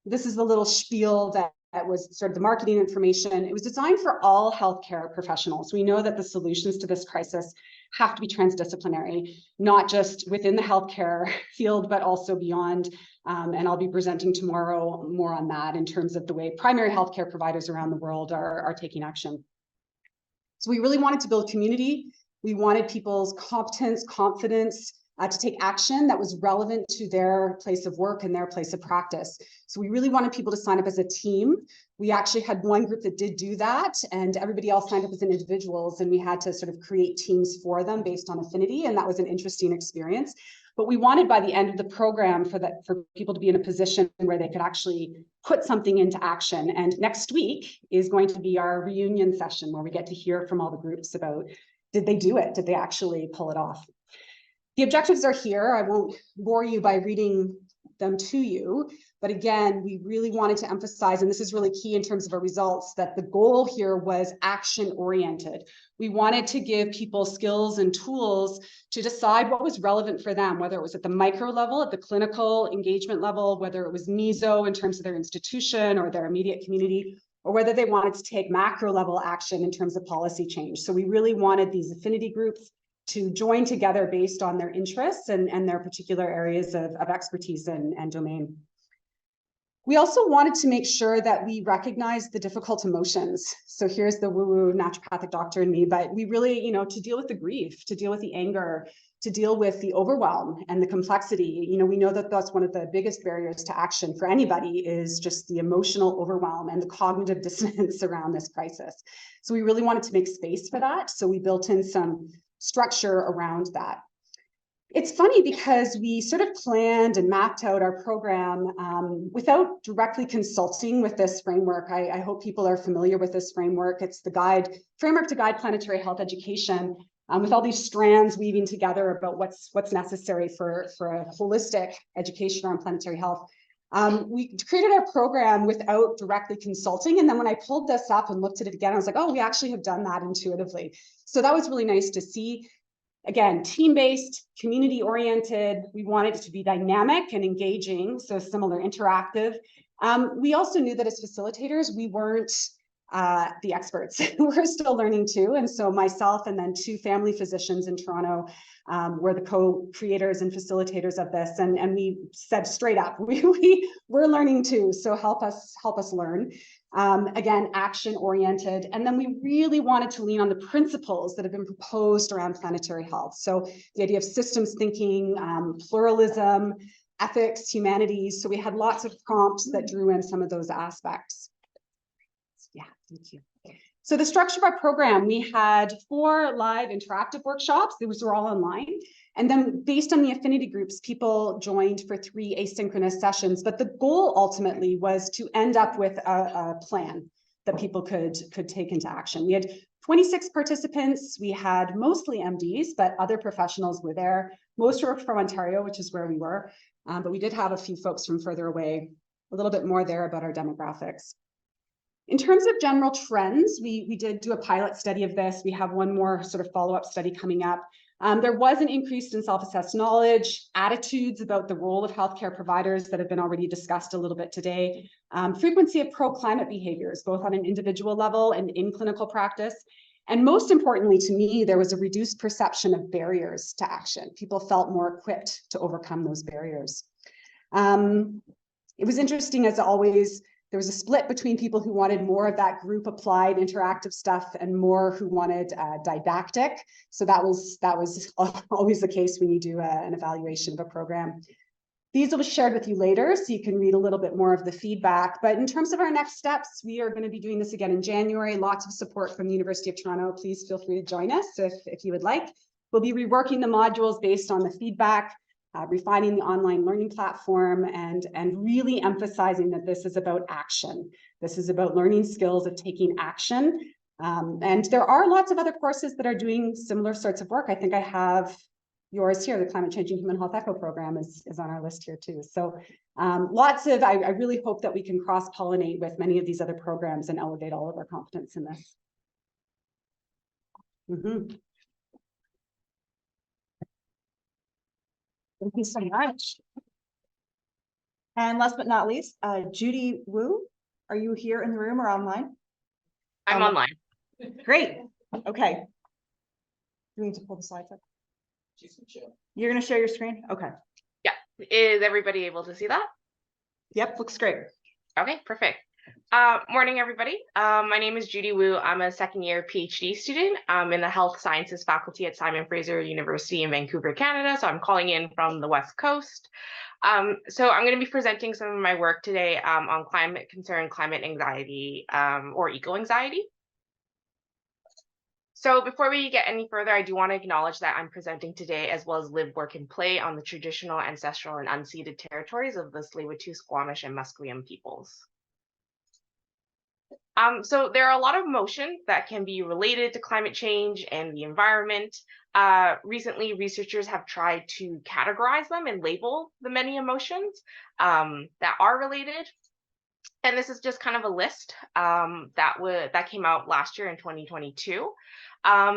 Speaker 5: This is the little spiel that was sort of the marketing information. It was designed for all healthcare professionals. We know that the solutions to this crisis have to be transdisciplinary, not just within the healthcare field, but also beyond. And I'll be presenting tomorrow more on that in terms of the way primary healthcare providers around the world are taking action. So we really wanted to build community. We wanted people's competence, confidence, to take action that was relevant to their place of work and their place of practice. So we really wanted people to sign up as a team. We actually had one group that did do that, and everybody else signed up as individuals, and we had to sort of create teams for them based on affinity, and that was an interesting experience. But we wanted by the end of the program for people to be in a position where they could actually put something into action. And next week is going to be our reunion session where we get to hear from all the groups about, did they do it? Did they actually pull it off? The objectives are here. I won't bore you by reading them to you, but again, we really wanted to emphasize, and this is really key in terms of our results, that the goal here was action-oriented. We wanted to give people skills and tools to decide what was relevant for them, whether it was at the micro level, at the clinical engagement level, whether it was meso in terms of their institution or their immediate community, or whether they wanted to take macro level action in terms of policy change. So we really wanted these affinity groups to join together based on their interests and their particular areas of expertise and domain. We also wanted to make sure that we recognize the difficult emotions. So here's the woo-woo naturopathic doctor in me, but we really, to deal with the grief, to deal with the anger, to deal with the overwhelm and the complexity. We know that that's one of the biggest barriers to action for anybody is just the emotional overwhelm and the cognitive dissonance around this crisis. So we really wanted to make space for that. So we built in some structure around that. It's funny because we sort of planned and mapped out our program without directly consulting with this framework. I hope people are familiar with this framework. It's the framework to guide planetary health education with all these strands weaving together about what's necessary for a holistic education around planetary health. We created our program without directly consulting. And then when I pulled this up and looked at it again, I was like, oh, we actually have done that intuitively. So that was really nice to see. Again, team-based, community-oriented. We wanted it to be dynamic and engaging, so similar interactive. We also knew that as facilitators, we weren't the experts. We're still learning too. And so myself and then 2 family physicians in Toronto were the co-creators and facilitators of this. And we said straight up, we're learning too. So help us learn. Again, action-oriented. And then we really wanted to lean on the principles that have been proposed around planetary health. So the idea of systems thinking, pluralism, ethics, humanities. So we had lots of prompts that drew in some of those aspects. Yeah, thank you. So the structure of our program, we had 4 live interactive workshops. Those were all online. And then based on the affinity groups, people joined for 3 asynchronous sessions. But the goal ultimately was to end up with a plan that people could take into action. We had 26 participants. We had mostly MDs, but other professionals were there. Most were from Ontario, which is where we were. But we did have a few folks from further away, a little bit more there about our demographics. In terms of general trends, we did do a pilot study of this. We have one more sort of follow-up study coming up. There was an increase in self-assessed knowledge, attitudes about the role of healthcare providers that have been already discussed a little bit today, frequency of pro-climate behaviors, both on an individual level and in clinical practice. And most importantly to me, there was a reduced perception of barriers to action. People felt more equipped to overcome those barriers. It was interesting, as always. There was a split between people who wanted more of that group applied interactive stuff and more who wanted didactic. So that was always the case when you do an evaluation of a program. These will be shared with you later, so you can read a little bit more of the feedback. But in terms of our next steps, we are going to be doing this again in January. Lots of support from the University of Toronto. Please feel free to join us if you would like. We'll be reworking the modules based on the feedback. Refining the online learning platform and really emphasizing that this is about action. This is about learning skills of taking action. And there are lots of other courses that are doing similar sorts of work. I think I have yours here. The Climate Changing Human Health Echo program is on our list here too. So I really hope that we can cross-pollinate with many of these other programs and elevate all of our competence in this.
Speaker 1: Thank you so much. And last but not least, Judy Wu, are you here in the room or online?
Speaker 6: I'm online.
Speaker 1: Great. Okay. Do we need to pull the slides up? You're going to share your screen? Okay.
Speaker 6: Yeah. Is everybody able to see that?
Speaker 1: Yep, looks great.
Speaker 6: Okay, perfect. Morning, everybody. My name is Judy Wu. I'm a 2nd-year PhD student in the Health Sciences faculty at Simon Fraser University in Vancouver, Canada. So I'm calling in from the West Coast. So I'm going to be presenting some of my work today on climate concern, climate anxiety, or eco-anxiety. So before we get any further, I do want to acknowledge that I'm presenting today as well as live, work, and play on the traditional, ancestral, and unceded territories of the Tsleil-Waututh, Squamish, and Musqueam peoples. So there are a lot of emotions that can be related to climate change and the environment. Recently, researchers have tried to categorize them and label the many emotions that are related. And this is just kind of a list that came out last year in 2022.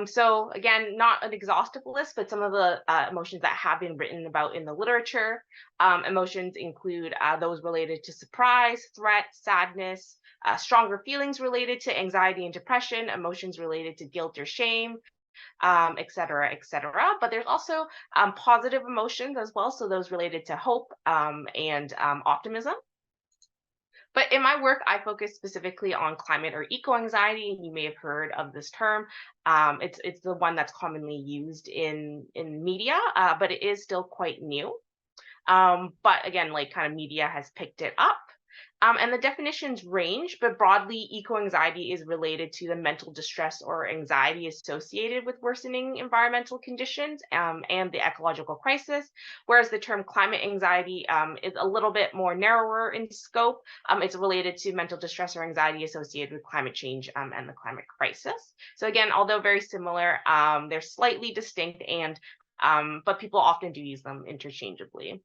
Speaker 6: So again, not an exhaustive list, but some of the emotions that have been written about in the literature. Emotions include those related to surprise, threat, sadness, stronger feelings related to anxiety and depression, emotions related to guilt or shame, et cetera, et cetera. But there's also positive emotions as well. So those related to hope and optimism. But in my work, I focus specifically on climate or eco-anxiety. You may have heard of this term. It's the one that's commonly used in media, but it is still quite new. But again, like kind of media has picked it up. And the definitions range, but broadly, eco-anxiety is related to the mental distress or anxiety associated with worsening environmental conditions and the ecological crisis, whereas the term climate anxiety is a little bit more narrower in scope. It's related to mental distress or anxiety associated with climate change and the climate crisis. So again, although very similar, they're slightly distinct, but people often do use them interchangeably.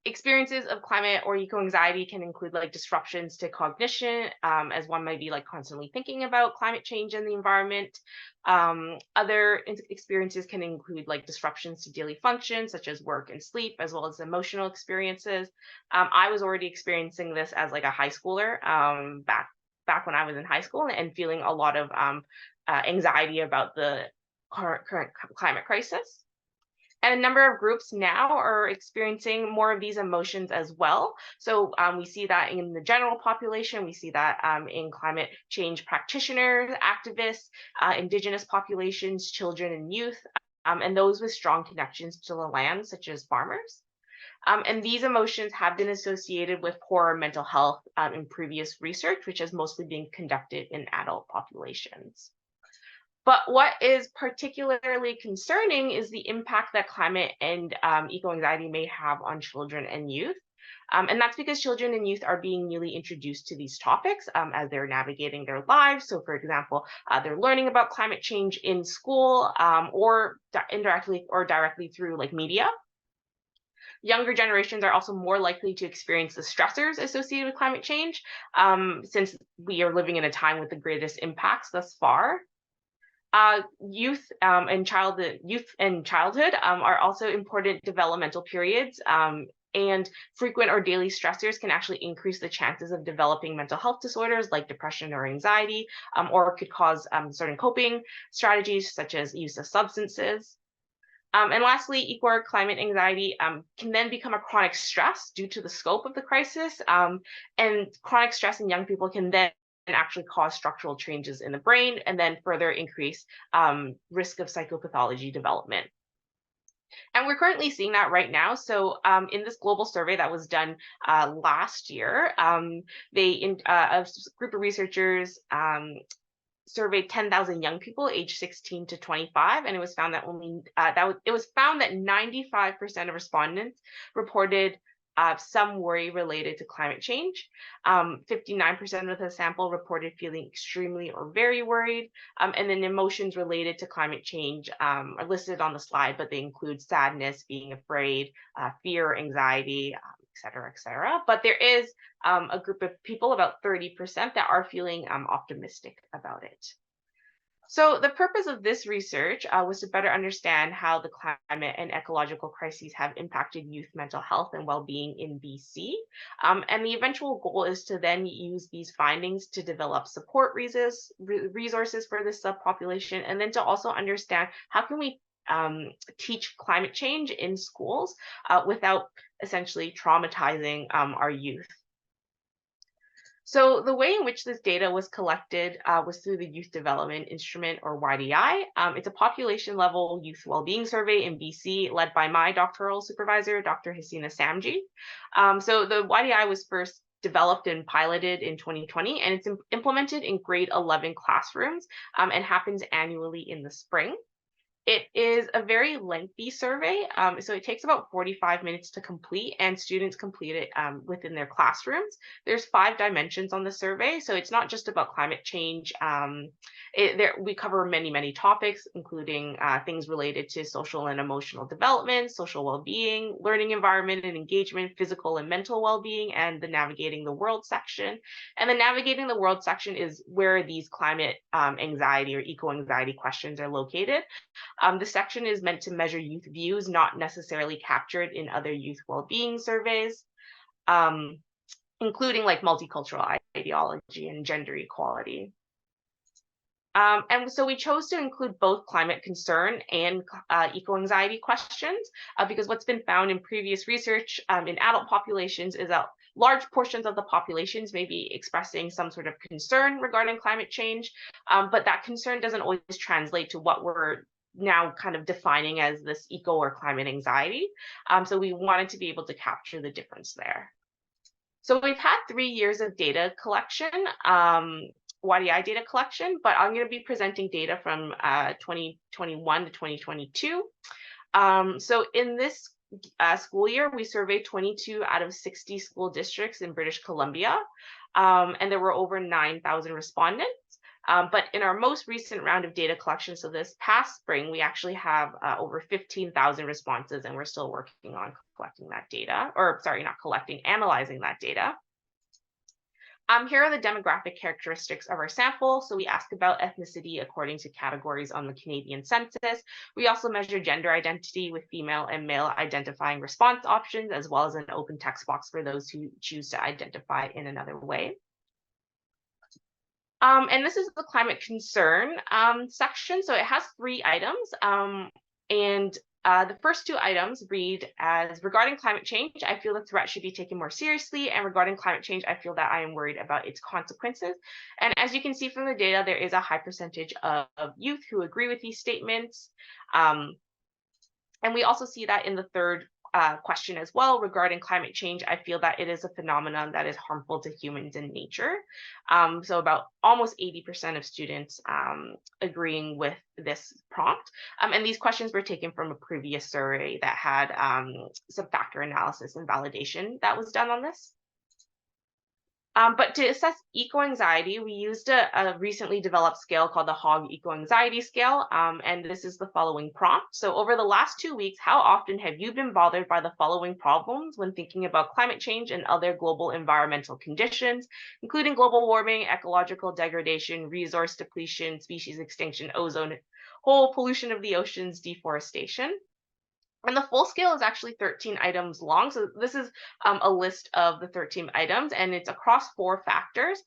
Speaker 6: Experiences of climate or eco-anxiety can include like disruptions to cognition, as one might be like constantly thinking about climate change and the environment. Other experiences can include like disruptions to daily functions such as work and sleep, as well as emotional experiences. I was already experiencing this as like a high schooler back when I was in high school, and feeling a lot of anxiety about the current climate crisis. And a number of groups now are experiencing more of these emotions as well. So we see that in the general population, we see that in climate change practitioners, activists, indigenous populations, children and youth, and those with strong connections to the land, such as farmers. And these emotions have been associated with poorer mental health in previous research, which has mostly been conducted in adult populations. But what is particularly concerning is the impact that climate and eco-anxiety may have on children and youth. And that's because children and youth are being newly introduced to these topics as they're navigating their lives. So for example, they're learning about climate change in school or indirectly or directly through like media. Younger generations are also more likely to experience the stressors associated with climate change, since we are living in a time with the greatest impacts thus far. Youth and childhood are also important developmental periods, and frequent or daily stressors can actually increase the chances of developing mental health disorders like depression or anxiety, or could cause certain coping strategies such as use of substances. And lastly, eco or climate anxiety can then become a chronic stress due to the scope of the crisis, and chronic stress in young people can then actually cause structural changes in the brain and then further increase risk of psychopathology development. And we're currently seeing that right now. So in this global survey that was done last year, a group of researchers surveyed 10,000 young people aged 16 to 25, and it was found that it was found that 95% of respondents reported some worry related to climate change. 59% of the sample reported feeling extremely or very worried. And then emotions related to climate change are listed on the slide, but they include sadness, being afraid, fear, anxiety, et cetera, et cetera. But there is a group of people, about 30%, that are feeling optimistic about it. So the purpose of this research was to better understand how the climate and ecological crises have impacted youth mental health and well-being in BC. And the eventual goal is to then use these findings to develop support resources for this subpopulation, and then to also understand how can we teach climate change in schools without essentially traumatizing our youth. So the way in which this data was collected was through the Youth Development Instrument, or YDI. It's a population level youth wellbeing survey in BC led by my doctoral supervisor, Dr. Hasina Samji. So the YDI was first developed and piloted in 2020, and it's implemented in grade 11 classrooms and happens annually in the spring. It is a very lengthy survey, so it takes about 45 minutes to complete, and students complete it within their classrooms. There's 5 dimensions on the survey, so it's not just about climate change. We cover many topics, including things related to social and emotional development, social well-being, learning environment and engagement, physical and mental well-being, and the navigating the world section. And the navigating the world section is where these climate anxiety or eco-anxiety questions are located. The section is meant to measure youth views not necessarily captured in other youth well-being surveys, including like multicultural ideology and gender equality. And so we chose to include both climate concern and eco-anxiety questions because what's been found in previous research in adult populations is that large portions of the populations may be expressing some sort of concern regarding climate change, but that concern doesn't always translate to what we're now kind of defining as this eco or climate anxiety. So we wanted to be able to capture the difference there. So we've had 3 years of data collection, YDI data collection, but I'm going to be presenting data from 2021 to 2022. So in this school year, we surveyed 22 out of 60 school districts in British Columbia, and there were over 9,000 respondents. But in our most recent round of data collection, so this past spring, we actually have over 15,000 responses, and we're still working on collecting that data, or sorry, not collecting, analyzing that data. Here are the demographic characteristics of our sample. So we ask about ethnicity according to categories on the Canadian census. We also measure gender identity with female and male identifying response options, as well as an open text box for those who choose to identify in another way. And this is the climate concern section. So it has 3 items. The first 2 items read as regarding climate change, I feel the threat should be taken more seriously. And regarding climate change, I feel that I am worried about its consequences. And as you can see from the data, there is a high percentage of youth who agree with these statements. And we also see that in the third question as well regarding climate change. I feel that it is a phenomenon that is harmful to humans and nature. So about almost 80% of students agreeing with this prompt. And these questions were taken from a previous survey that had some factor analysis and validation that was done on this. But to assess eco-anxiety, we used a recently developed scale called the Hogg Eco-Anxiety Scale, and this is the following prompt. So over the last 2 weeks, how often have you been bothered by the following problems when thinking about climate change and other global environmental conditions, including global warming, ecological degradation, resource depletion, species extinction, ozone hole, pollution of the oceans, deforestation? And the full scale is actually 13 items long. So this is a list of the 13 items, and it's across 4 factors,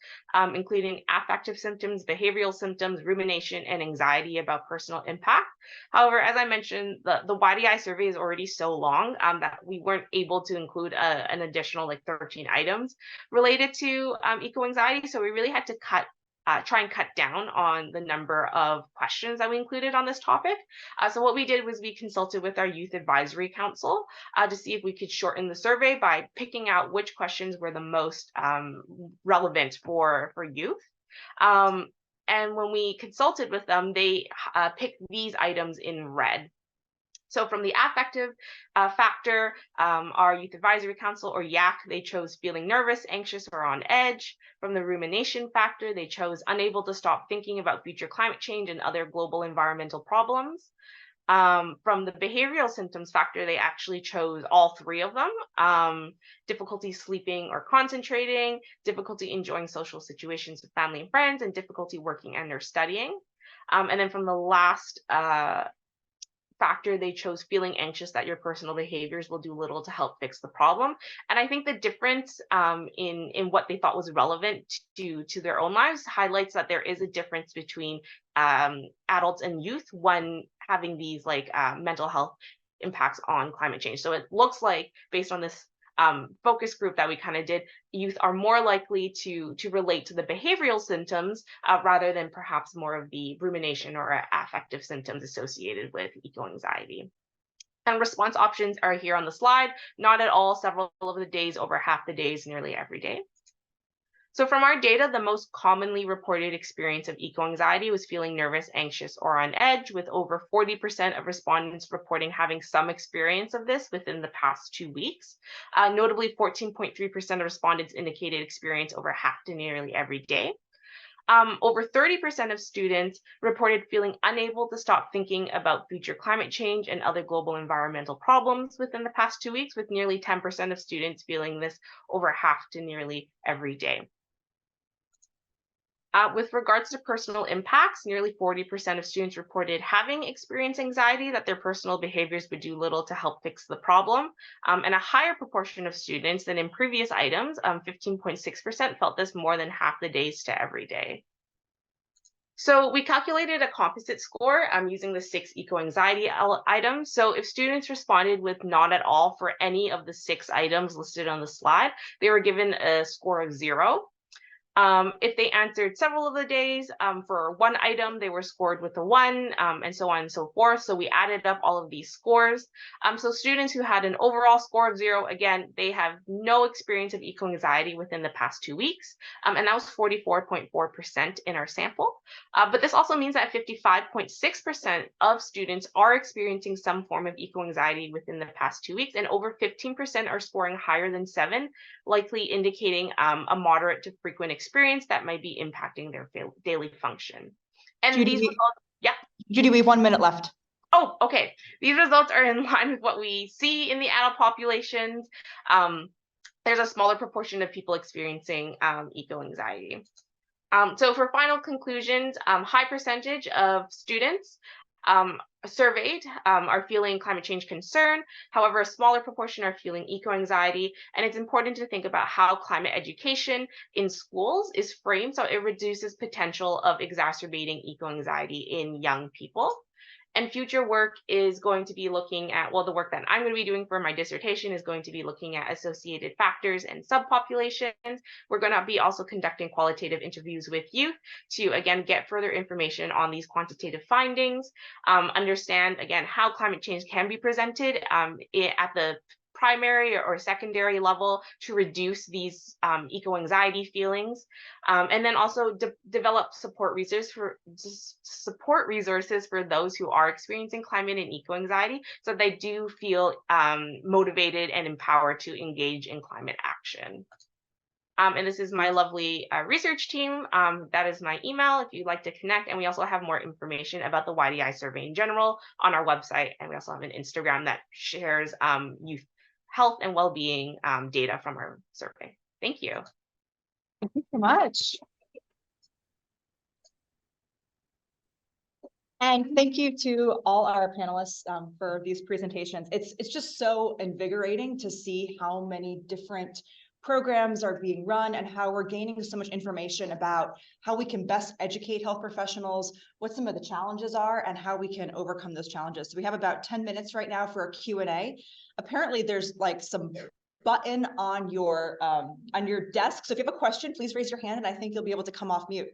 Speaker 6: including affective symptoms, behavioral symptoms, rumination, and anxiety about personal impact. However, as I mentioned, the YDI survey is already so long that we weren't able to include an additional like 13 items related to eco-anxiety. So we really had to try and cut down on the number of questions that we included on this topic. So what we did was we consulted with our Youth Advisory Council to see if we could shorten the survey by picking out which questions were the most relevant for youth. And when we consulted with them, they picked these items in red. So from the affective factor, our Youth Advisory Council, or YAC, they chose feeling nervous, anxious, or on edge. From the rumination factor, they chose unable to stop thinking about future climate change and other global environmental problems. From the behavioral symptoms factor, they actually chose all 3 of them: difficulty sleeping or concentrating, difficulty enjoying social situations with family and friends, and difficulty working and or studying. And then from the last factor, they chose feeling anxious that your personal behaviors will do little to help fix the problem. And I think the difference in what they thought was relevant to their own lives highlights that there is a difference between adults and youth when having these like mental health impacts on climate change. So it looks like, based on this focus group that we kind of did, youth are more likely to relate to the behavioral symptoms rather than perhaps more of the rumination or affective symptoms associated with eco-anxiety. And response options are here on the slide. Not at all, several of the days, over half the days, nearly every day. So from our data, the most commonly reported experience of eco-anxiety was feeling nervous, anxious, or on edge, with over 40% of respondents reporting having some experience of this within the past 2 weeks. Notably, 14.3% of respondents indicated experience over half to nearly every day. Over 30% of students reported feeling unable to stop thinking about future climate change and other global environmental problems within the past 2 weeks, with nearly 10% of students feeling this over half to nearly every day. With regards to personal impacts, nearly 40% of students reported having experienced anxiety that their personal behaviors would do little to help fix the problem. And a higher proportion of students than in previous items, 15.6%, felt this more than half the days to every day. So we calculated a composite score using the 6 eco-anxiety items. So if students responded with not at all for any of the 6 items listed on the slide, they were given a score of 0. If they answered several of the days for one item, they were scored with a 1, and so on and so forth. So we added up all of these scores. So students who had an overall score of 0, again, they have no experience of eco-anxiety within the past 2 weeks. And that was 44.4% in our sample. But this also means that 55.6% of students are experiencing some form of eco-anxiety within the past 2 weeks, and over 15% are scoring higher than 7, likely indicating a moderate to frequent experience experience that might be impacting their daily function. And
Speaker 1: Judy,
Speaker 6: these results, yeah.
Speaker 1: Judy, we have 1 minute left.
Speaker 6: Oh, okay. These results are in line with what we see in the adult populations. There's a smaller proportion of people experiencing eco-anxiety. So for final conclusions, high percentage of students surveyed are feeling climate change concern. However, a smaller proportion are feeling eco-anxiety. And it's important to think about how climate education in schools is framed so it reduces potential of exacerbating eco-anxiety in young people. And future work is going to be looking at, well, the work that I'm going to be doing for my dissertation is going to be looking at associated factors and subpopulations. We're going to be also conducting qualitative interviews with youth to, again, get further information on these quantitative findings, understand, again, how climate change can be presented at the primary or secondary level to reduce these eco-anxiety feelings, and then also develop support resources for those who are experiencing climate and eco-anxiety, so they do feel motivated and empowered to engage in climate action. And this is my lovely research team. That is my email if you'd like to connect. And we also have more information about the YDI survey in general on our website. And we also have an Instagram that shares youth health and well-being data from our survey. Thank you.
Speaker 1: Thank you so much. And thank you to all our panelists for these presentations. It's just so invigorating to see how many different programs are being run and how we're gaining so much information about how we can best educate health professionals, what some of the challenges are, and how we can overcome those challenges. So we have about 10 minutes right now for a Q&A. Apparently there's like some button on your desk. So if you have a question, please raise your hand and I think you'll be able to come off mute.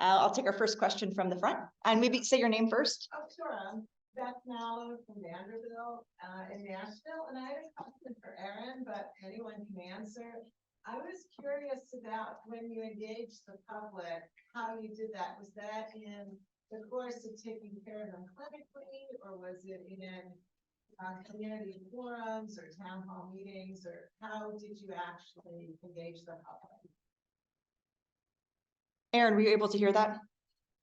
Speaker 1: I'll take our first question from the front and maybe say your name first.
Speaker 7: Oh, sure. Beth Mallow from Vanderbilt in Nashville, and I had a question for Eryn, but anyone can answer. I was curious about when you engaged the public, how you did that. Was that in the course of taking care of them clinically, or was it in community forums or town hall meetings, or how did you actually engage the public?
Speaker 1: Eryn, were you able to hear that?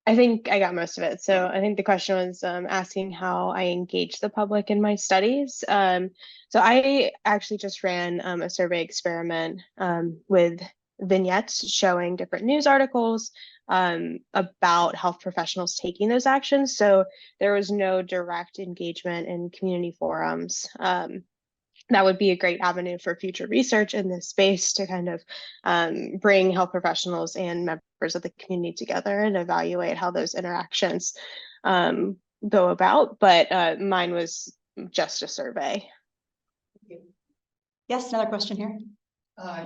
Speaker 2: I think I got most of it. So I think the question was asking how I engage the public in my studies. So I actually just ran a survey experiment with vignettes showing different news articles about health professionals taking those actions. So there was no direct engagement in community forums. That would be a great avenue for future research in this space to kind of bring health professionals and members of the community together and evaluate how those interactions go about. But mine was just a survey.
Speaker 1: Yes, another question here.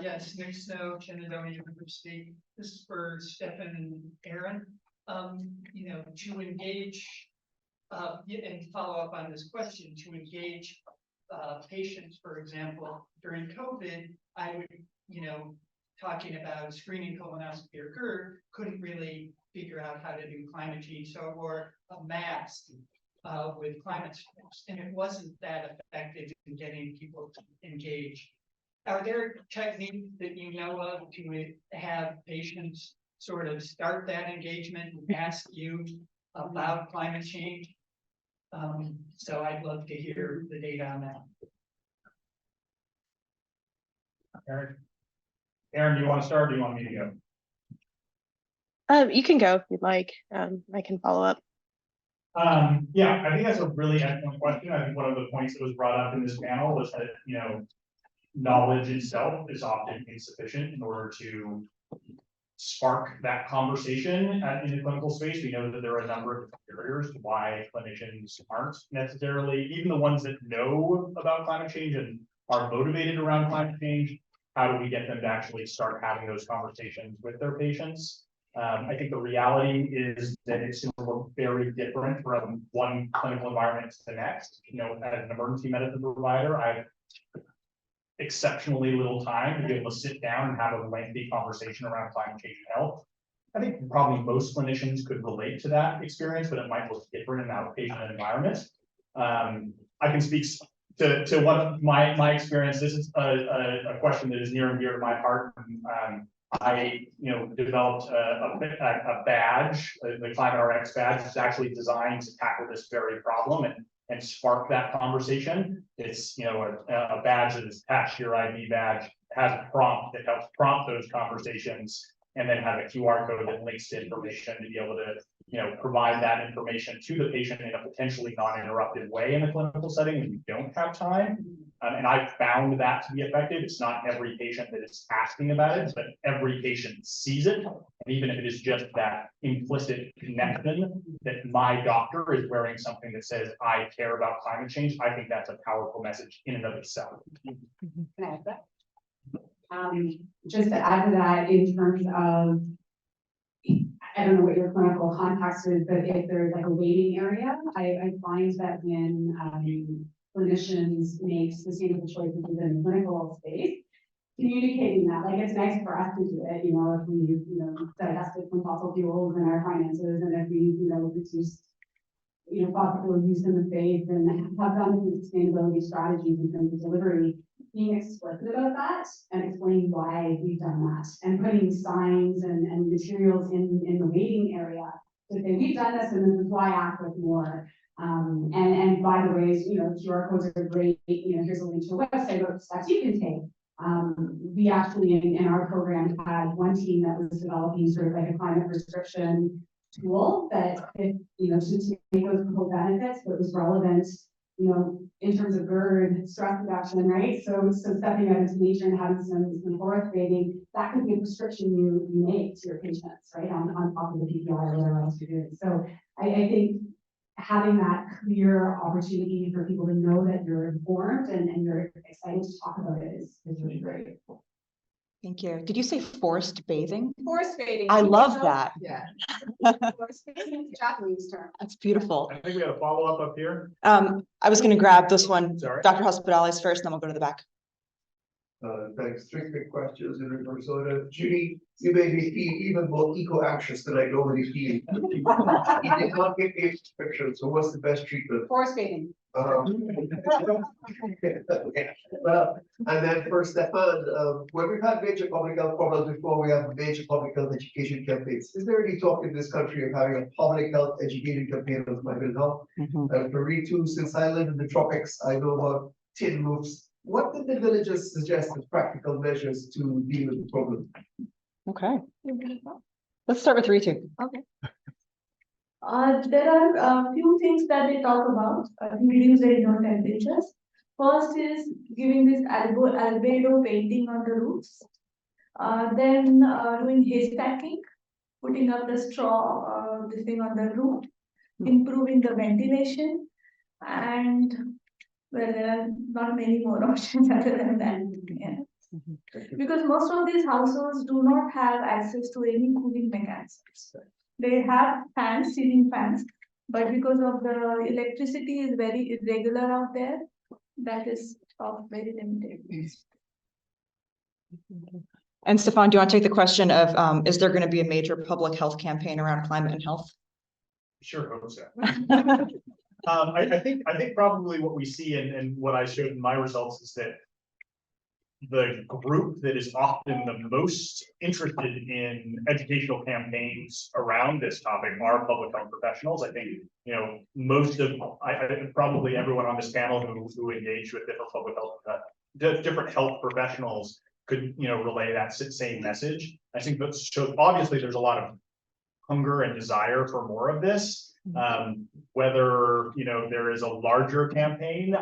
Speaker 8: Yes, Nick Snow, Shenandoah University. This is for Stefan and Eryn. You know, to engage and follow up on this question, to engage patients, for example, during COVID, I would, you know, talking about screening colonoscopy or GERD, couldn't really figure out how to do climate change, so I wore a mask with climate strips, and it wasn't that effective in getting people to engage. Are there techniques that you know of to have patients sort of start that engagement and ask you about climate change? So I'd love to hear the data on that.
Speaker 4: Eryn, do you want to start or do you want me to go?
Speaker 2: You can go if you'd like. I can follow up.
Speaker 4: Yeah, I think that's a really excellent question. I think one of the points that was brought up in this panel was that, you know, knowledge itself is often insufficient in order to spark that conversation in the clinical space. We know that there are a number of barriers to why clinicians aren't necessarily, even the ones that know about climate change and are motivated around climate change, how do we get them to actually start having those conversations with their patients? I think the reality is that it's going to look very different from one clinical environment to the next. You know, as an emergency medicine provider, I have exceptionally little time to be able to sit down and have a lengthy conversation around climate change and health. I think probably most clinicians could relate to that experience, but it might look different in an outpatient environment. I can speak to one of my experience. This is a question that is near and dear to my heart. I, developed a badge, the Climate RX badge. It's actually designed to tackle this very problem and spark that conversation. It's, a badge that is attached to your ID badge, has a prompt that helps prompt those conversations, and then have a QR code that links to information to be able to, provide that information to the patient in a potentially non-interrupted way in the clinical setting when you don't have time. And I found that to be effective. It's not every patient that is asking about it, but every patient sees it. And even if it is just that implicit connection that my doctor is wearing something that says, I care about climate change, I think that's a powerful message in and of itself.
Speaker 5: Can I add that?
Speaker 9: Just to add to that, in terms of, I don't know what your clinical context is, but if there's like a waiting area, I find that when clinicians make sustainable choices within the clinical space, communicating that, like, it's nice for us to do it, if we, divested from fossil fuels in our finances, and if we, reduce, fossil fuel use in the space, and have done sustainability strategies in terms of delivery, being explicit about that and explaining why we've done that, and putting signs and materials in the waiting area to say, we've done this and this is why I act with more. And by the way, QR codes are great. Here's a link to a website of steps you can take. We actually in our program had one team that was developing sort of like a climate prescription tool that, to take those full benefits, but was relevant, in terms of GERD, stress reduction, right? So stepping out into nature and having some forest bathing, that could be a prescription you make to your patients, right? On top of the PPI or whatever else you're doing. So I think having that clear opportunity for people to know that you're informed and you're excited to talk about it is really great.
Speaker 1: Thank you. Did you say forest bathing?
Speaker 5: Forest bathing.
Speaker 1: I love that.
Speaker 5: Yeah. Forest bathing is a Japanese term.
Speaker 1: That's beautiful.
Speaker 4: I think we got a follow-up up here.
Speaker 1: I was going to grab this one,
Speaker 4: Sorry.
Speaker 1: Dr. Hospitalis first, then we'll go to the back.
Speaker 10: Thanks. Three quick questions in reverse order. Judy, you made me feel even more eco-anxious than I normally feel. You did not give me a prescription, so what's the best treatment?
Speaker 5: Forest bathing.
Speaker 10: Well, and then for Stefan, when we've had major public health problems before, we have major public health education campaigns. Is there any talk in this country of having a public health education campaign on climate health? And for Ritu, since I live in the tropics, I know about tin roofs. What did the villagers suggest as practical measures to deal with the problem?
Speaker 1: Okay. Let's start with Ritu.
Speaker 3: Okay. There are a few things that they talk about to reduce the indoor temperatures. First is giving this albedo painting on the roofs. Then doing haystacking, putting up the straw, this thing on the roof, improving the ventilation, and well, there are not many more options other than that. Yeah. Because most of these households do not have access to any cooling mechanisms. They have fans, ceiling fans, but because of the electricity is very irregular out there, that is of very limited.
Speaker 1: And Stefan, do you want to take the question of, is there going to be a major public health campaign around climate and health?
Speaker 4: Sure, hope so. I think probably what we see and what I showed in my results is that the group that is often the most interested in educational campaigns around this topic are public health professionals. I think, most of, probably everyone on this panel who engaged with different public health, different health professionals could, relay that same message. I think that shows, obviously there's a lot of hunger and desire for more of this. Whether there is a larger campaign,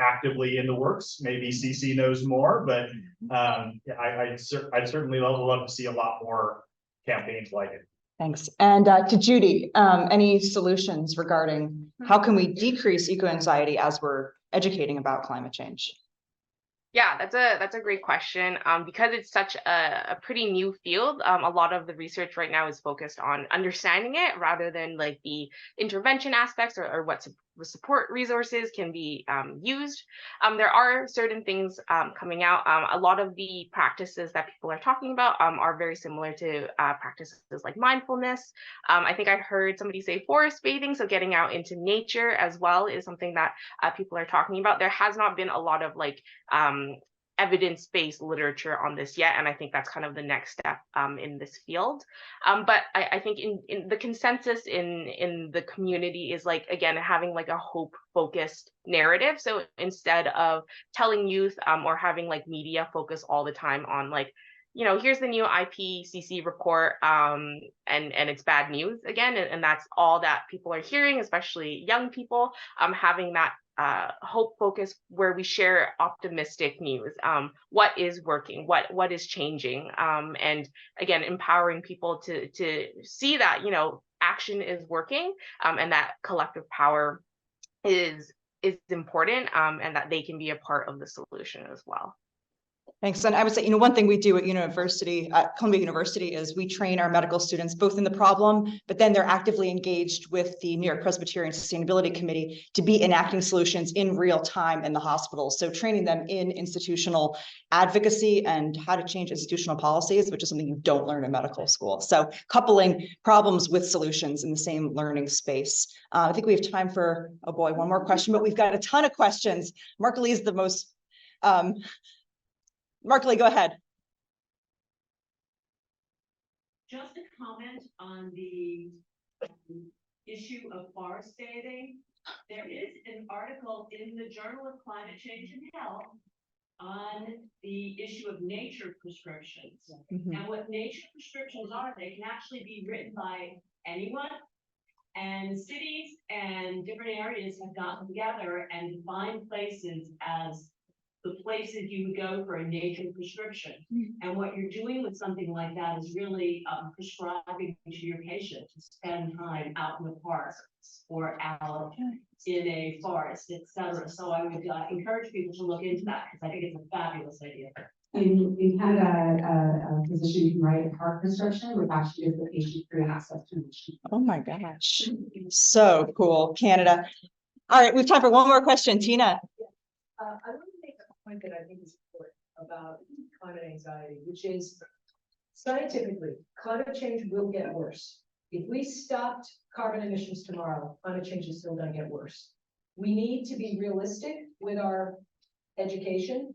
Speaker 4: actively in the works. Maybe CC knows more, but I'd certainly love to see a lot more campaigns like it.
Speaker 1: Thanks. And to Judy, any solutions regarding how can we decrease eco-anxiety as we're educating about climate change?
Speaker 6: Yeah, that's a great question. Because it's such a pretty new field, a lot of the research right now is focused on understanding it rather than like the intervention aspects or what support resources can be used. There are certain things coming out. A lot of the practices that people are talking about are very similar to practices like mindfulness. I think I heard somebody say forest bathing, so getting out into nature as well is something that people are talking about. There has not been a lot of like evidence-based literature on this yet, and I think that's kind of the next step in this field. But I think in the consensus in the community is like, again, having like a hope-focused narrative. So instead of telling youth or having like media focus all the time on like, you know, here's the new IPCC report and it's bad news again, and that's all that people are hearing, especially young people, having that hope focus where we share optimistic news, what is working, what is changing, and again, empowering people to see that, you know, action is working, and that collective power is important, and that they can be a part of the solution as well.
Speaker 1: Thanks. And I would say, you know, one thing we do at university, at Columbia University, is we train our medical students both in the problem, but then they're actively engaged with the New York Presbyterian Sustainability Committee to be enacting solutions in real time in the hospitals. So training them in institutional advocacy and how to change institutional policies, which is something you don't learn in medical school. So coupling problems with solutions in the same learning space. I think we have time for, oh boy, one more question, but we've got a ton of questions. Mark-Lee is the most, Mark-Lee, go ahead.
Speaker 11: Just a comment on the issue of forest bathing. There is an article in the Journal of Climate Change and Health on the issue of nature prescriptions. And what nature prescriptions are, they can actually be written by anyone. And cities and different areas have gotten together and defined places as the places you would go for a nature prescription. And what you're doing with something like that is really prescribing to your patient to spend time out in the park or out in a forest, etc. So I would encourage people to look into that because I think it's a fabulous idea.
Speaker 9: In Canada, a physician can write a park prescription, which actually gives the patient free access to medicine.
Speaker 1: Oh my gosh, so cool, Canada. All right, we have time for one more question, Tina.
Speaker 12: I want to make a point that I think is important about climate anxiety, which is scientifically, climate change will get worse. If we stopped carbon emissions tomorrow, climate change is still going to get worse. We need to be realistic with our education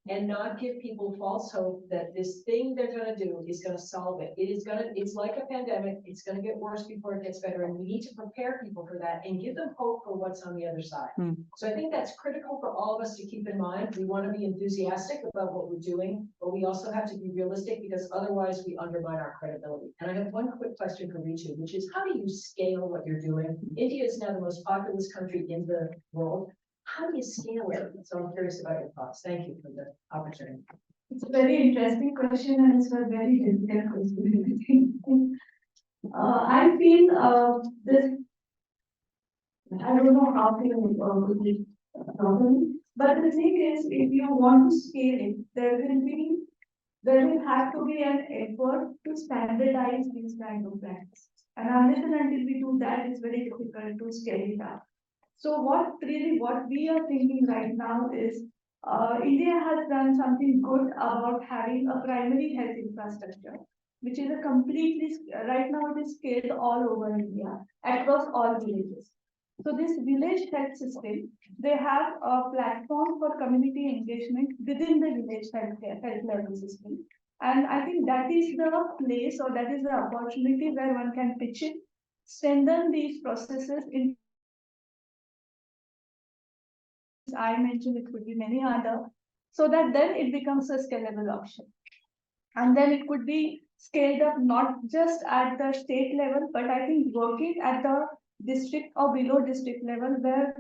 Speaker 12: and not give people false hope that this thing they're going to do is going to solve it. It's like a pandemic. It's going to get worse before it gets better. And we need to prepare people for that and give them hope for what's on the other side. So I think that's critical for all of us to keep in mind. We want to be enthusiastic about what we're doing, but we also have to be realistic because otherwise we undermine our credibility. And I have one quick question for Ritu, which is how do you scale what you're doing? India is now the most populous country in the world. How do you scale it? So I'm curious about your thoughts. Thank you for the opportunity.
Speaker 3: It's a very interesting question and it's a very difficult question. I feel this, I don't know how to put it properly, but the thing is, if you want to scale it, there will have to be an effort to standardize these kind of practices. And unless and until we do that, it's very difficult to scale it up. So what we are thinking right now is India has done something good about having a primary health infrastructure, which is a completely, right now it is scaled all over India, across all villages. So this village health system, they have a platform for community engagement within the village health level system. And I think that is the place or that is the opportunity where one can pitch in, strengthen these processes in I mentioned, it could be many other, so that then it becomes a scalable option. And then it could be scaled up not just at the state level, but I think working at the district or below district level where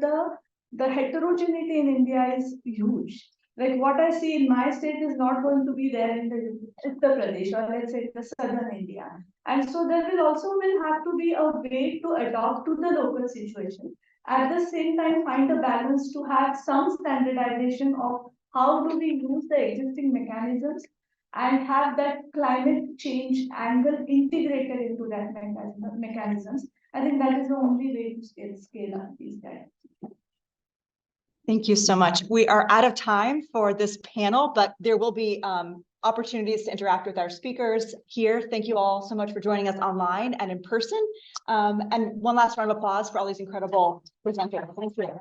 Speaker 3: the heterogeneity in India is huge. Like what I see in my state is not going to be there in the Uttar Pradesh or let's say the southern India. And so there will have to be a way to adapt to the local situation. At the same time, find a balance to have some standardization of how do we use the existing mechanisms and have that climate change angle integrated into that mechanisms. I think that is the only way to scale up these guys.
Speaker 1: Thank you so much. We are out of time for this panel, but there will be opportunities to interact with our speakers here. Thank you all so much for joining us online and in person. And one last round of applause for all these incredible presenters. Thank you.